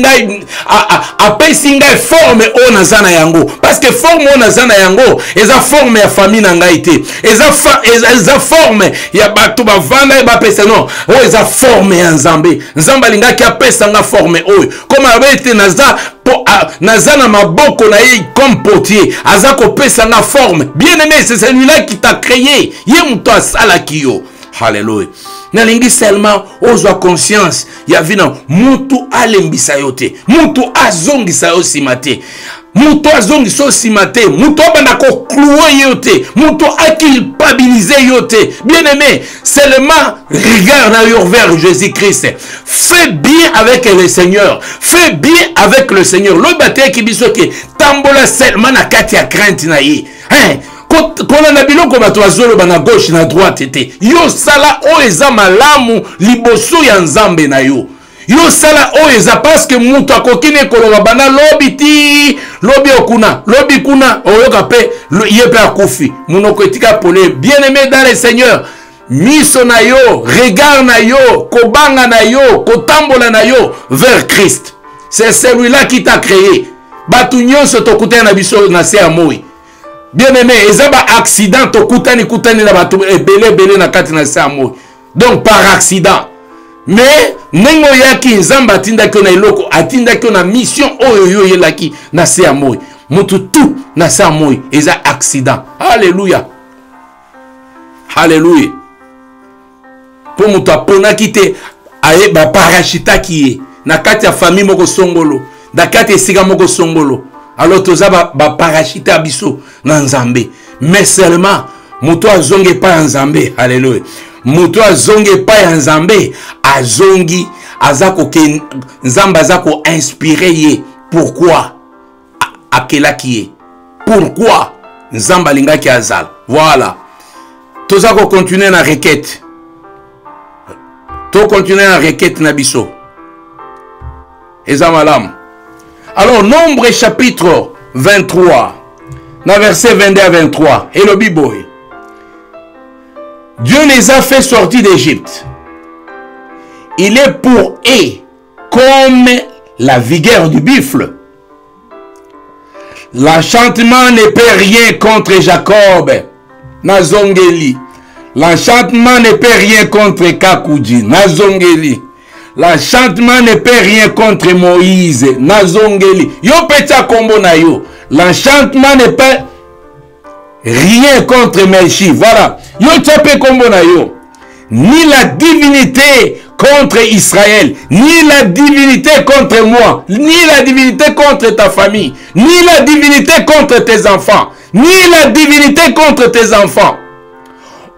ngai forme oyo naza na yango parce que forme oyo naza na yango eza forme ya famille na ngai te eza forme ya bato bavanda bapesa non oyo eza forme ya nzambe nzambe alingaki apesa nga forme oyo comme abete naza na maboko na ye comme potier aza kopesa nga forme bien aimé c'est celui-là qui t'a créé ye muto asalaki yo. Alléluia. Nalingi seulement ozwa conscience ya vina mutu alembisa yote mutu azongisa yo simate mutu azongisa yo simate mutu abanda ko clouer yote mutu aculpabiliser yote bien aimé seulement regarde vers Jésus-Christ fais bien avec le Seigneur fais bien avec le Seigneur le bataille qui bisoke tambola seulement na kati ya crainte na ye hein kona na biloko bato bazolo bana gauche na droite te yo sala o eza malamu liboso ya nzambe na yo yo sala o eza parce que mutu akokine koloba bana lobi kuna oyoka pe yepe akufi munoko etika pole bien aimé dans le Seigneur miso na yo regard na yo kobanga na yo kotambola na yo vers Christ c'est celui-là qui t'a créé batu nyonso tokutana na biso na se amoi. Bien-aimé, ezaba accident to kutani na batu ebele na kati na samo. Donc par accident. Mais nengo yaki nzamba atinda ko na iloko, atinda ko na mission oyo yelaki na samo. Mutu tout na samo eza accident. Alléluia. Alléluia. Pour mutu apona kite aye ba parachita ki na kati ya famille moko songolo, na kati esika moko songolo. Alors toza ba parachute abiso na nzambe mais seulement muto azonge pa nzambe. Alléluia. Muto azonge pa nzambe azongi azako ke nzamba azako inspiré ye pourquoi akelaki ye pourquoi nzamba lingaki azal. Voilà. Toza ko continuer na requête to continuer na requête na biso ezamalam. Alors, Nombre chapitre 23, dans verset 22 à 23, et le Bible. Dieu les a fait sortir d'Égypte. Il est pour eux comme la vigueur du buffle. L'enchantement ne peut rien contre Jacob. Nazongeli. L'enchantement ne peut rien contre Kakouji. Nazongeli. L'enchantement ne peut rien contre Moïse. Nazongeli. Yo pecha kombo na yo. L'enchantement ne peut rien contre Melchi. Voilà. Yo tchape kombo na yo. ni la divinité contre Israël, ni la divinité contre moi, ni la divinité contre ta famille, ni la divinité contre tes enfants, ni la divinité contre tes enfants.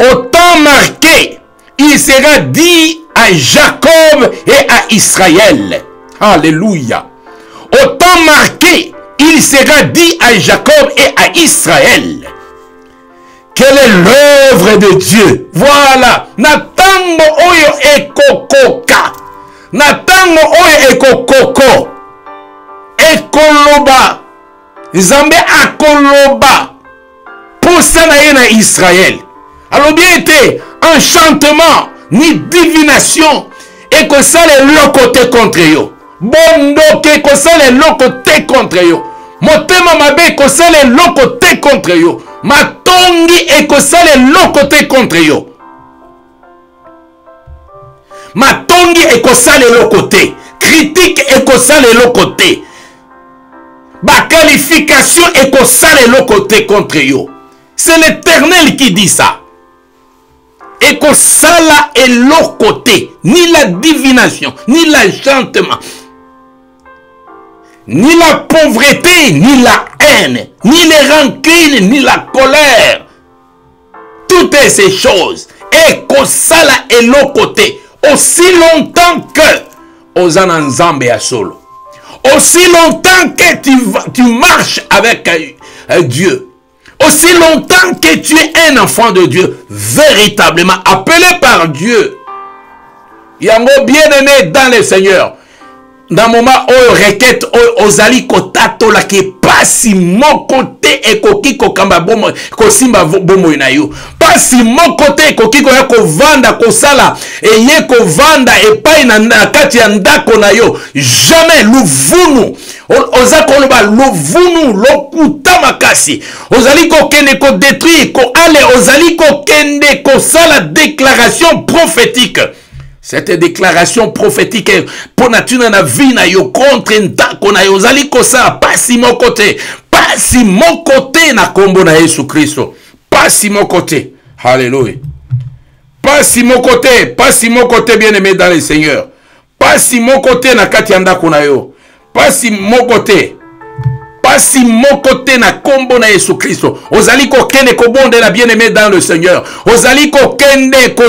Au temps marqué, il sera dit à Jacob et à Israël. Alléluia. Au temps marqué, il sera dit à Jacob et à Israël. Quelle est l'œuvre de Dieu? Voilà. Natango oyo ekokoka. Natango oyo ekokoko. Ekoloba. Nzambe akoloba. Pour ça na Israël. Alors bien été, enchantement, ni divination. Et que ça les locoté contre eux. Bondo que ça les locoté contre eux. Motema mabe que ça les locoté contre eux. Matongi et que ça les locoté contre eux. Matongi et que ça les locoté. Critique et que ça les locoté. Ba qualification et que ça les locoté contre eux. C'est l'Éternel qui dit ça. Et que ça là est l'autre côté, ni la divination, ni l'enchantement, ni la pauvreté, ni la haine, ni les rancunes, ni la colère. Toutes ces choses. Et que ça là est l'autre côté. Aussi longtemps que Ozana Nzambe à solo. Aussi longtemps que tu marches avec Dieu. Aussi longtemps que tu es un enfant de Dieu, véritablement appelé par Dieu. Yango bien-aimé dans le Seigneur. Dans le moment où requête ozali kotato la qui passe mon côté et koki kokamba bomo kosimba bomo inayo. Passe mon côté koki ko yako vanda kosala et ye ko vanda et pas na kati ya ndako na yo. Jamais luvunu. Oza koloba luvunu lokuta makasi. Ozali ko kende ko détruire ko ale ozali ko kende ko sala déclaration prophétique. Cette déclaration prophétique pour nature na vie na yo contre ndako na yo zali ko ça pas si mon côté na kombo na Yesu Kristo pas si mon côté alléluia pas si mon côté bien-aimé dans le Seigneur pas si mon côté na kati ya ndako na yo pas si mon côté na kombo na Yesu Kristo ozali ko kende ko bonde la bien-aimé dans le Seigneur ozali ko kende ko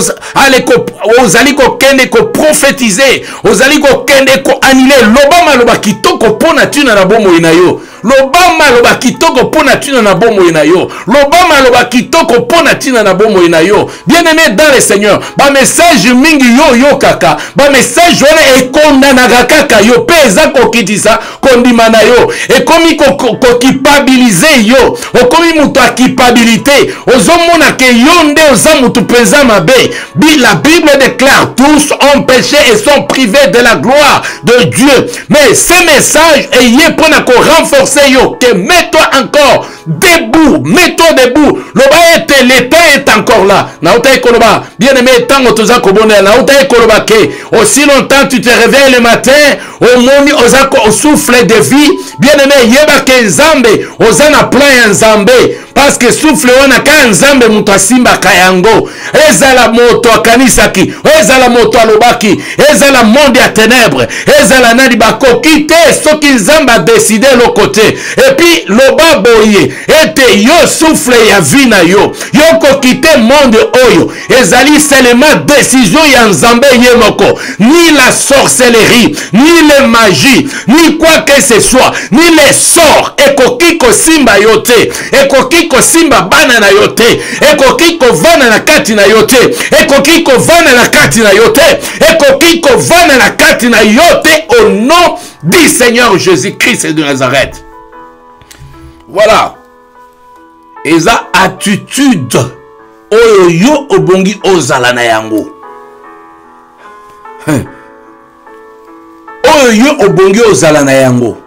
ozali ko kende ko prophétiser ozali ko kende ko annuler lobama loba kitoko pona tuna na bomo inayo lobama loba kitoko pona tuna na bomo inayo lobama loba kitoko pona tuna na bomo inayo bien-aimé dans le Seigneur ba message mingi yo kaka ba message wana ekonda na kaka yo peza ko kitisa kondima na yo e komi ko kipabiliser yo okomi mutu akipabilité ozomona ke yo nde oza mutu peza mabe la Bible déclare tous ont péché et sont privés de la gloire de Dieu mais ce message est pour renforcer yo que mets-toi encore debout mets-toi debout l'état est encore là naota ekoloba bien aimé tango toza kobona naota ekoloba ke aussi longtemps tu te réveilles le matin au moni ozako au souffle de vie bien aimé yeba ke nzambe ozana plan ya nzambe parce que souffle wana ka nzambe muto asimba kayango ezala moto akanisaki ezala moto alobaki ezala monde ya ténèbres ezala nani bakoki te soki nzambe a décidé le côté et puis loba boye ete yo souffle ya vie na yo yo ko quitter monde oyo ezali seulement décision ya nzambe ye moko ni la sorcellerie ni les magie ni quoi que ce soit ni les sorts ekoki ko simba yo te ekoki ko simba bana na yo te ekoki ko vana na kati na yo te ekoki ko vana na kati na yo te ekoki ko vana na kati na yo te au nom du Seigneur Jésus-Christ de Nazareth. Voilà. Eza attitude oyo yo obongi ozala na yango. Oyo yo obongi ozala na yango.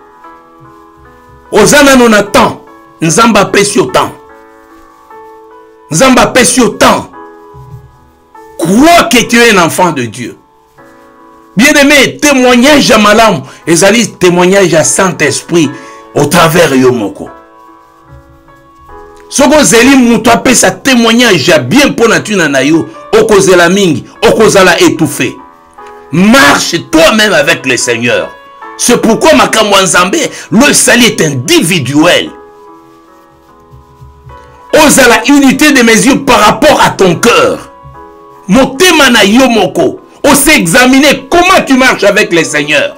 Ozana non attend. Nzamba pesi autant. Nzamba pesi autant. Crois que tu es un enfant de Dieu. Bien-aimé, témoignage à malam. Ezali témoignage à Saint-Esprit au travers Yomoko. Soko zeli muto apesa témoignage à bien pour nature na yo okozela mingi, okozala étouffé. Marche toi-même avec le Seigneur. C'est pourquoi makambo nzambe, le salut est individuel. Ozala unité de mesure par rapport à ton cœur. Motema na yo moko. On s'est examiné comment tu marches avec le Seigneur.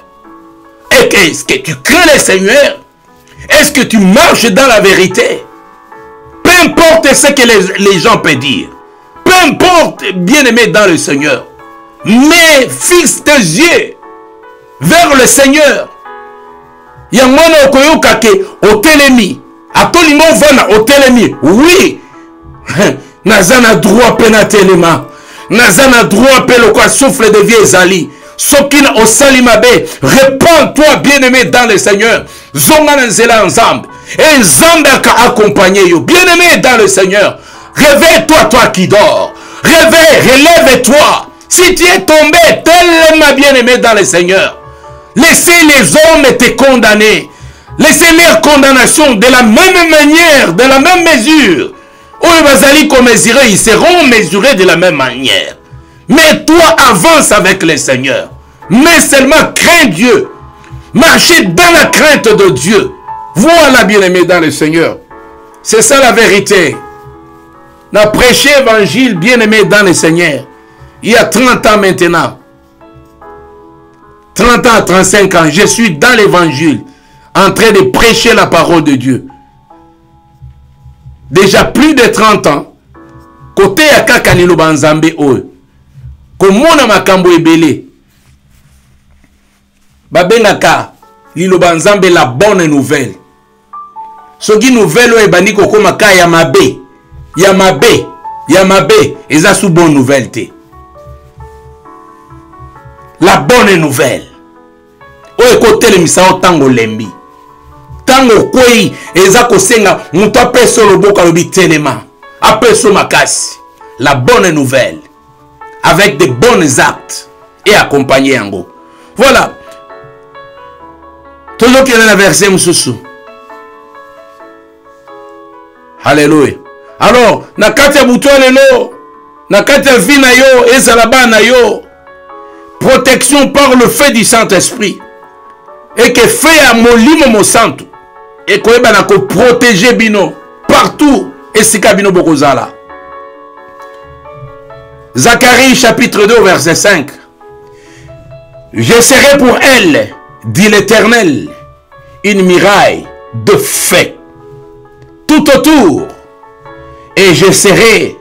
Est-ce que tu crains le Seigneur? Est-ce que tu marches dans la vérité? Peu importe ce que les gens peuvent dire. Peu importe, bien-aimé dans le Seigneur. Mais fixe tes yeux vers le Seigneur. Yamwana okoyoka ke otelemi. Atolingo vana otelemi. Oui. Nazana droit pena telema. Nazana droit pe le quoi souffle de vie ezali. Sokina osali mabe. Répands-toi bien-aimé dans le Seigneur. Zongana nzela ensemble. Et Nzambe a accompagné yo. Bien-aimé dans le Seigneur. Réveille-toi, toi qui dors. Réveille, relève-toi. Si tu es tombé tellement bien-aimé dans le Seigneur, laissez les hommes te condamner. Laissez leur condamnation de la même manière, de la même mesure. Ils seront mesurés de la même manière. Mais toi, avance avec le Seigneur. Mais seulement crains Dieu. Marchez dans la crainte de Dieu. Voilà, bien-aimé dans le Seigneur. C'est ça la vérité. N'a prêché l'évangile, bien-aimé dans le Seigneur. Il y a 30 ans maintenant. 30 ans, 35 ans. Je suis dans l'évangile. En train de prêcher la parole de Dieu. Déjà plus de 30 ans. Côté ya kaka liloba nzambe oyo. Komona makambo ebele. Babengaka liloba nzambe la bonne nouvelle. Soki nouvelle oyo ebandi kokoma ka ya mabe. Ya mabe. Ya mabe. Eza sous bonne nouvelle te. La bonne nouvelle. Oyo kotelemisa otango lembi. Tango kwei eza kosenga muto apeso loboko alobi telema. Apeso makasi. La bonne nouvelle. Avec de bons actes. Et accompagner yango. Voilà. Toujours qu'il y a un verset moussoussou. Alléluia. Alors, nakati ya buto lelo, nakati ya vie na yo, ezalaba na yo, protection par le feu du Saint-Esprit. Et que fait à molimo mo santo. Et que ba nako protéger bino partout et sika bino bokozala. Zacharie chapitre 2 verset 5. Je serai pour elle, dit l'Éternel, une muraille de feu tout autour, et je serai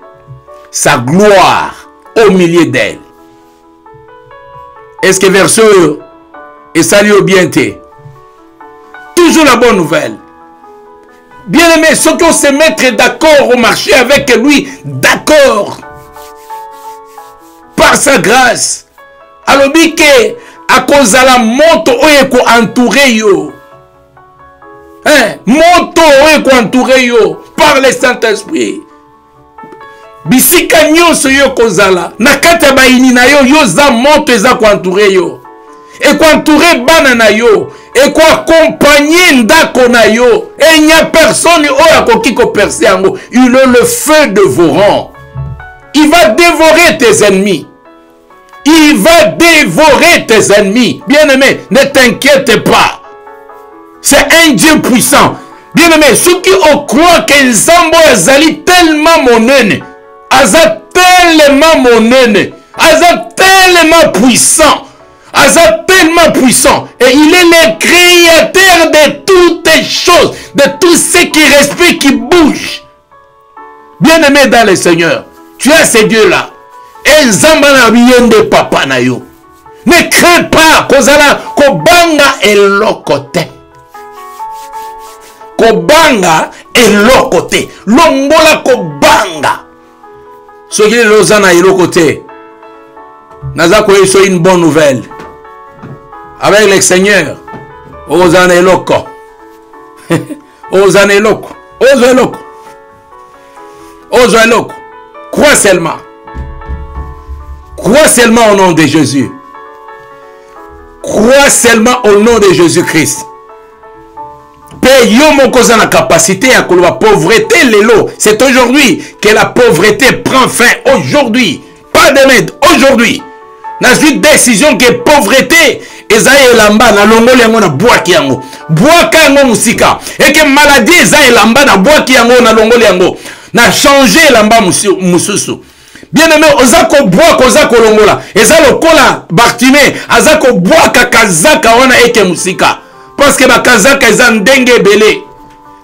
sa gloire au milieu d'elle. Est-ce que verset et salut au bien-té? Toujours la bonne nouvelle. Bien-aimé, ceux qui se mettre d'accord au marché avec lui, d'accord, par sa grâce. Alors, que à cause de la moto oyo entouré yo. Moto oyo entouré yo par le Saint-Esprit. Bisika nyonso yo kozala na kati ba ini na yo yo za moto eza ko entouré yo. Et ko entouré bana na yo et ko accompagner ndako na yo et il n'y a personne oyo akoki ko percer yango. Il a le feu dévorant. Il va dévorer tes ennemis. Il va dévorer tes ennemis. Bien-aimé, ne t'inquiète pas. C'est un Dieu puissant. Bien-aimé, ceux qui croient que Nzambo azali tellement monene, aza tellement monene, aza tellement puissant, aza tellement puissant, et il est le créateur de toutes les choses, de tout ce qui respire, qui bouge. Bien-aimé dans le Seigneur, tu as ces dieux-là. Et Nzamba na biyende papa na yo. Ne crains pas, kozala kobanga elokote. Kobanga elokote. Longola kobanga. Soki lozana elokote. Nazako yeso une bonne nouvelle. Avec le Seigneur. Ozana eloko. Ozana eloko. Ozo eloko. Ozo eloko. Crois seulement. Crois seulement au nom de Jésus. Crois seulement au nom de Jésus-Christ. Payons mon cause la capacité à la pauvreté, l'élo. C'est aujourd'hui que la pauvreté prend fin. Aujourd'hui. pas demain, aujourd'hui. Dans une décision que pauvreté, Ezaïe Elamba, na longoli yango na boaki yango. Boaka yango musika. Et que maladie Ezaïe Elamba na boaki yango na longoli yango. Na changé Elamba mususu. Bien aimé, ozako boaka ozako longola. Eza lokola Bartimée, azako boaka kazaka wana eke musika. Parce que ba kazaka eza ndenge belé.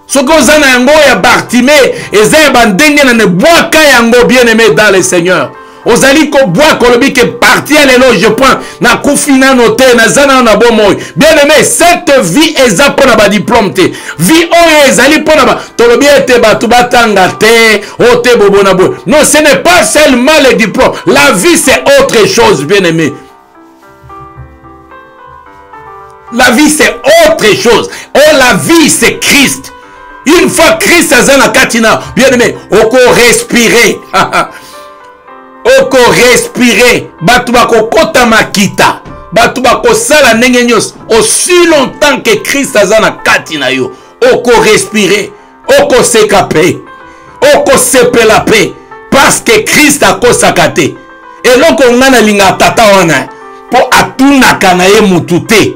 Soko ozana yango ya Bartimée, eza ba ndenge na ne boaka yango bien aimé dans le Seigneur. Ozali ko bois kolobi ke parti à l'éloge point na kufina noté na zana na bomoy. Bien aimé, cette vie eza pour na diplôme te. Vie oyo ezali pour na tolobi ete batu batanga te, ote bobo na bo. Non, ce n'est pas seulement le diplôme. La vie c'est autre chose, bien aimé. La vie c'est autre chose. Oh, la vie c'est Christ. Une fois Christ azana katina, bien aimé, oko respirer. Oko respirer, batu bako kota makita, batu bako sala ndenge nyos, aussi longtemps que Christ azana katina yo, oko respirer, oko sekape, oko sepela pe, parce que Christ a kosakate. Et loko ngana linga tata wana, po atuna kanaye mutute,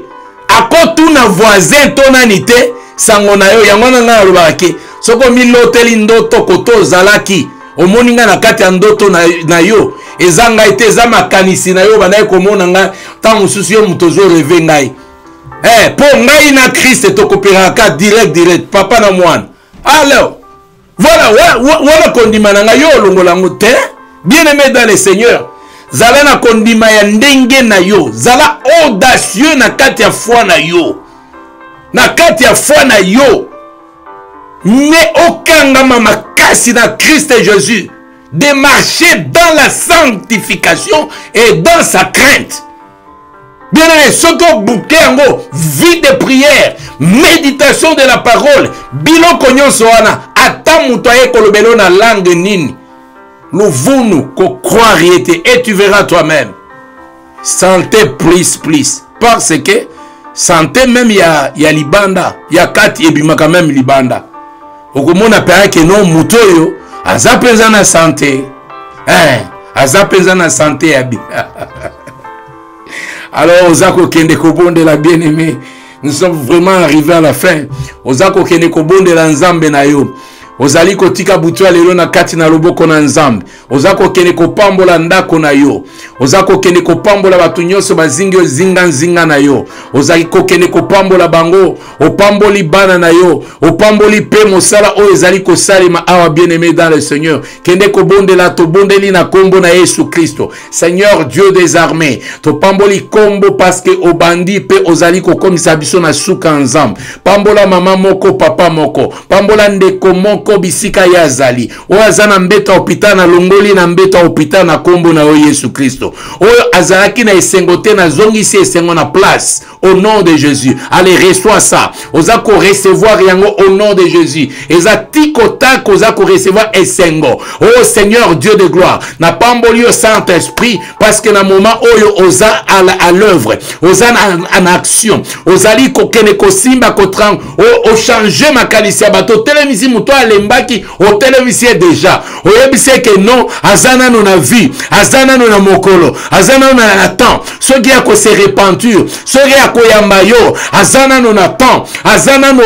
ako tuna voisin tonanite, sangona yo, yangona ngana lubake, soko miloteli ndoto koto zalaki, omoninga na kati ya ndoto na yo ezanga ete eza makanisi na yo banaye komona nga tant mususu yo mutozo rêver ngai po ngai na Christ tokopiraka direct papa na mwana. Alors voilà kondima na nga yo longola ngote. Bien aimé dans le Seigneur, zala na kondima ya ndenge na yo, zala audacieux na kati ya foi na yo, na kati ya foi na yo. Mais aucun makasi na Christ et Jésus de marcher dans la sanctification et dans sa crainte. Bien aimé, ce que bouquet en vie de prière, méditation de la parole, bilo konyon soana, ata mutoye kolobelo na langue nini, louvunu ko croire et tu verras toi-même. Santé plus, parce que santé même ya libanda, ya kati ebimaka même libanda. Okomona paya ke non mutoyo aza penza na santé. Aza penza na santé ya bi. Alors ozako kende kobonde la bien-aimé. Nous sommes vraiment arrivés à la fin. Ozako kende kobonde la nzambe na yo. Ozali kotika butu alelo na kati na loboko na nzambe. Ozako kende kopambola ndako na yo. Ozako kende kopambola batu nyonso bazingi zinga na yo. Ozako kende kopambola bango, opamboli bana na yo, opamboli pe mosala o ezali kosalima awa bien-aimé dans le Seigneur. Kende kobondela to bondeli na kombo na Yesu Kristo. Seigneur Dieu des armées, to pamboli kombo parce que obandi pe ozali kokomisa biso na suka nzambe. Pambola mama moko, papa moko. Pambola ndeko moko bisika ya zali o azana mbeta hôpital na longoli na mbeta hôpital na kombo na Yesu Kristo oyo azalaki na esengote na zongisi esengo na place au nom de Jésus. Allez, reçois ça. Ozako recevoir yango au nom de Jésus. Eza tikota kozako recevoir esengo. Oh Seigneur Dieu de gloire, na pambolio Saint-Esprit parce que na moment oyo oza à l'œuvre, oza en action, ozali kokene kosimba kotrang o changer makalisia bato telemisi muto alembaki o telemisi déjà. Oyebise que non azana no na vie, azana no na mokolo, azana no na temps. Soki ya ko se repentir, soki ya koyamba yo, azana no na temps, azana no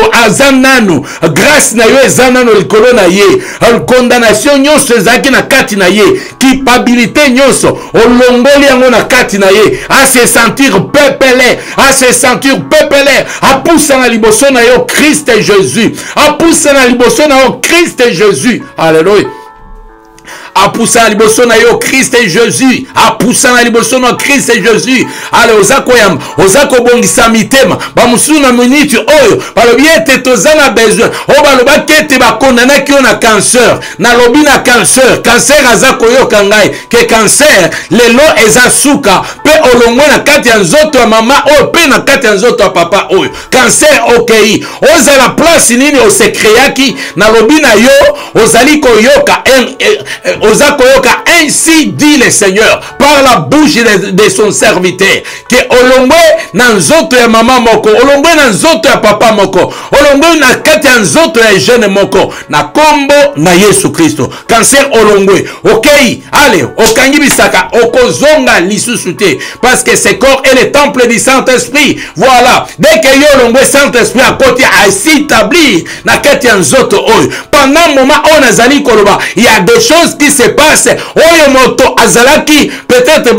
grâce na yo ezana no likolo na ye, condamnation nyonso ezaki na kati na ye, culpabilité nyonso olongoli yango na kati na ye, a se sentir pepele, a poussa na liboso na yo Christ et Jésus, a poussa na liboso na yo Christ et Jésus. Alléluia. A poussé à liboso na yo Christ et Jésus, a poussé à liboso na Christ et Jésus. Ale ozako yam, ozako bongisa mitema ba musu na minute oyo balobi ete tozana besoin o baloba kete ba kondana ki na cancer na lobi na cancer azako yo kangai ke cancer lelo eza suka pe olongwe na kati ya nzoto ya mama oyo pe na kati ya nzoto ya papa oyo cancer okei oza la place nini o se créaki na lobi na yo ozali koyoka oza koyoka, ainsi dit le Seigneur par la bouche de son serviteur, que olongwe na nzoto ya mama moko, olongwe na nzoto ya papa moko, olongwe na kati ya nzoto ya jeune moko, na kombo na Yesu Kristo. Cancer olongwe, okay, allez, okangi bisaka, okozonga lisusu te, parce que ce corps est le temple du Saint-Esprit. Voilà, dès que yo olongwe Saint-Esprit à côté à s'établir na kati ya nzoto oyo. Pendant un moment on azali koloba, il y a des choses qui se passent. Oyo moto azalaki peut-être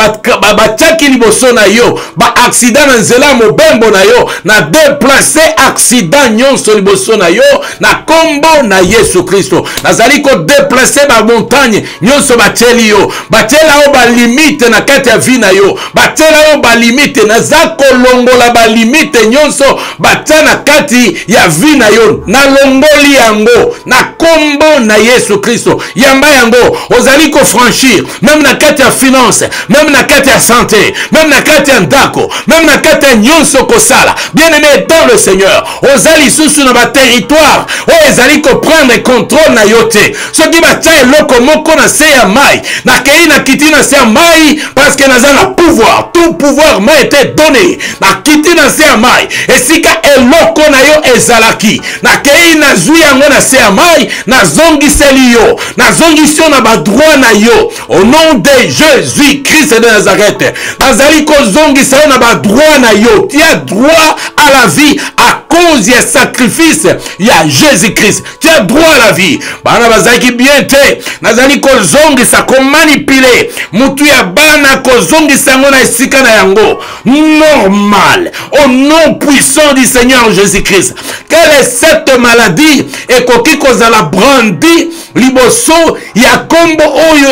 batiaki liboso na yo, ba accident na nzela mobembo na yo, na déplacer accident nyonso liboso na yo, na kombo na Yesu Kristo. Nazali ko déplacer ba montagne nyonso bateli yo, batela yo ba limite na kati ya vie na yo, batela yo ba limite na za kolongola ba limite nyonso batia na kati ya vie na yo, na longoli yango na kombo na Yesu Kristo. Yamba yango ozali ko franchir, même na kati ya finance, même na kati ya santé, même na kati ya ndako, même na kati ya nyonso kosala. Bien-aimé dans le Seigneur, ozali susu na ba territoire o ezali ko prendre contrôle na yote. Ce qui va tia eloko moko na se ya mai, na kei na kiti na se ya mai, parce que naza na pouvoir, tout pouvoir m'a été donné. Na kiti na se ya mai, esika eloko na yo ezalaki, na kei na zui yango na se ya mai, na zongiseli yo, na zongisio na ba droit na yo, au nom de Jésus-Christ de Nazareth. Nazali ko zongisa yo na ba droit na yo, tu as droit à la vie à cause ya sacrifice ya Jésus-Christ. Tu as droit à la vie. Bana bazaki bien te, nazali ko zongisa ko manipuler mutu ya bana ko zongisa ngo na esika na yango normal, au nom puissant du Seigneur Jésus-Christ. Quelle est cette maladie et koki kozala brandi liboso ya kombo oyo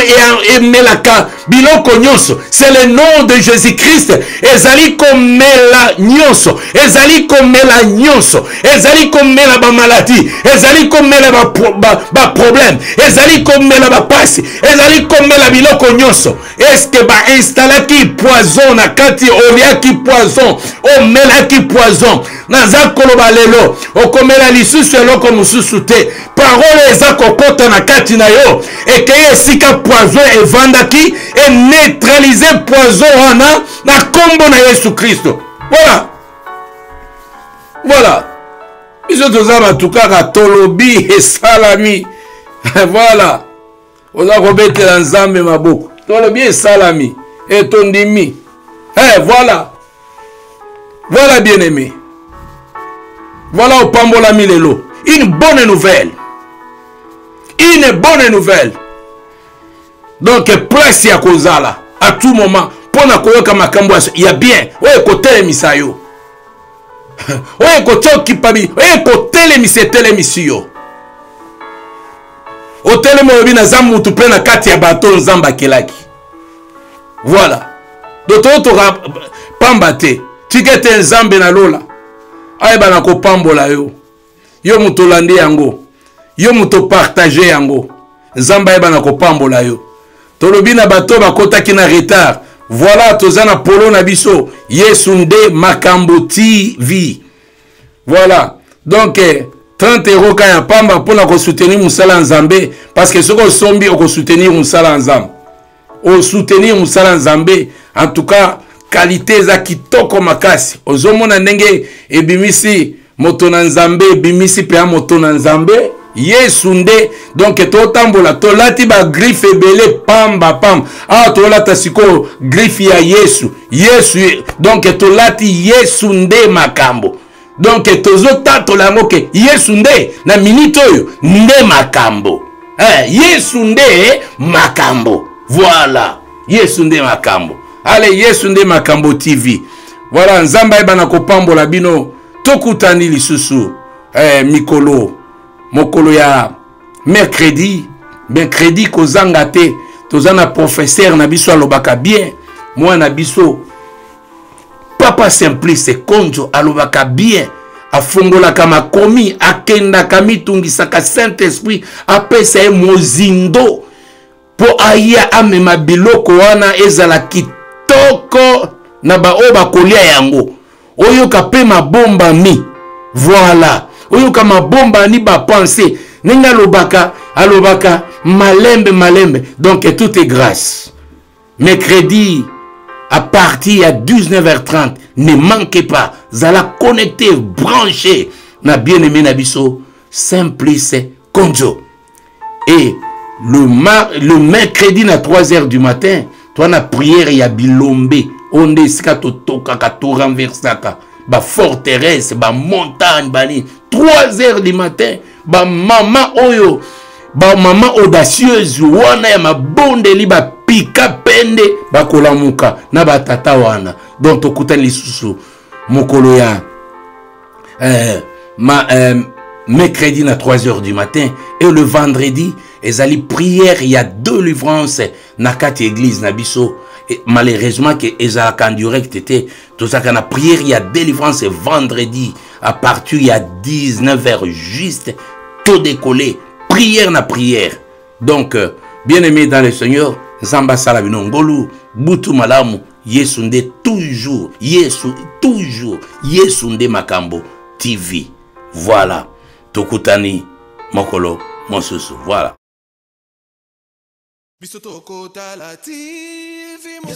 emelaka biloko nyonso? C'est le nom de Jésus-Christ. Ezali komela nyonso, ezali komela nyonso, ezali komela ba maladie, ezali komela ba problème, ezali komela ba pasi, ezali komela biloko nyonso. Est-ce que ba installaki poison na kati oliaki poison, o melaki poison? Naza koloba lelo okomela lisusu eloko mususu te. Parole eza kokota na kati na yo ekeye esika poison evandaki et neutraliser poison wana na kombo na Yesu Kristo. Voilà. Voilà. Biso toza batukaka tolobi esalami. Voilà. Oza kobetela nzambe maboko. Tolobi esalami etondimi. Voilà. Voilà bien aimé. Voilà au pambola milelo. Une bonne nouvelle. Une bonne nouvelle. Donc, place ya kozala à tout moment. Pour na koyoka makambo ya bien. Oye kote misayo. Oye kote okipabi. Oye kote le misio. Hôtel Mobi na zamu tu na kati ya bato nzamba kelaki. Voilà. D'autres pambate. Tikete nzambe na lola. Aye bana ko pambola yo. Yo mutolandi yango. Yo muto partager yango. Nzamba aye bana ko pambola yo. Tolobi na bato bakota ki na retard. Voilà tozana polo na biso. Yesu nde Makambo TV. Voilà. Donc 30 € kaya pamba pour na soutenir musala nzambe parce que soko sombi o soutenir musala nzambe. O soutenir musala nzambe en tout cas qualité za kitoko makasi. Ozomona ndenge ebimisi moto na nzambe ebimisi pe moto na nzambe. Yesu nde donc to tambola to lati ba griffe ebele pamba pam. Ah to lata siko griffe ya Yesu. Yesu donc to lati Yesu nde Makambo. Donc tozo tato la moke Yesu nde na minute oyo nde Makambo. Yesu nde Makambo. Voilà. Yesu nde Makambo. Allez, Yesu nde Makambo TV. Voilà, nzamba ebana kopambola bino tokutani lisusu mikolo mokolo ya mercredi kozanga te tozana professeur na biso alobaka bien moi na biso Papa Simplice Konjo alobaka bien afungolaka makomi akendaka mitungisaka Saint-Esprit apesa e mozindo po aya amema biloko wana ezala kitoko na baoba kolia yango oyo kape mabomba mi voilà oyo ka mabomba ni ba penser Nenga lobaka, alobaka, malembe. Donc tout est grâce. Mercredi, à partir à 19h30, ne manquez pas. Vous allez connecter, brancher. Na bien-aimé Nabiso, Simplice Konjo. Et le mercredi à 3h du matin, toi na prière ya bilombe. On est ska to toka ka to renversaka. Ba forteresse, ba montagne, bani. 3h du matin, ba maman oyo, ba maman audacieuse, wana ya mabondeli ba pika pende, ba kolamuka, na ba tata wana. Donc tokutani lisusu, mokolo ya, mercredi à 3h du matin, et le vendredi, ils allaient prière, il y a 2 livrances, na 4 églises, na biso. Et malheureusement que Ezaka en direct était tout ça qu'on a prière, il y a délivrance vendredi à partir il y a 19h juste tout décollé prière na prière. Donc bien aimé dans le Seigneur, Zamba Salabino Ngolu Butu Malamu Yesunde toujours Yesunde Makambo TV. Voilà Tokutani Mokolo Monsusu. Voilà. Bisoto Kota la TV, mon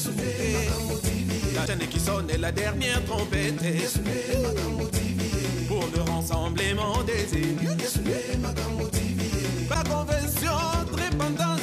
la chaîne qui sonne la dernière trompette. Pour le rassemblement des élus. Pas convention, très pendant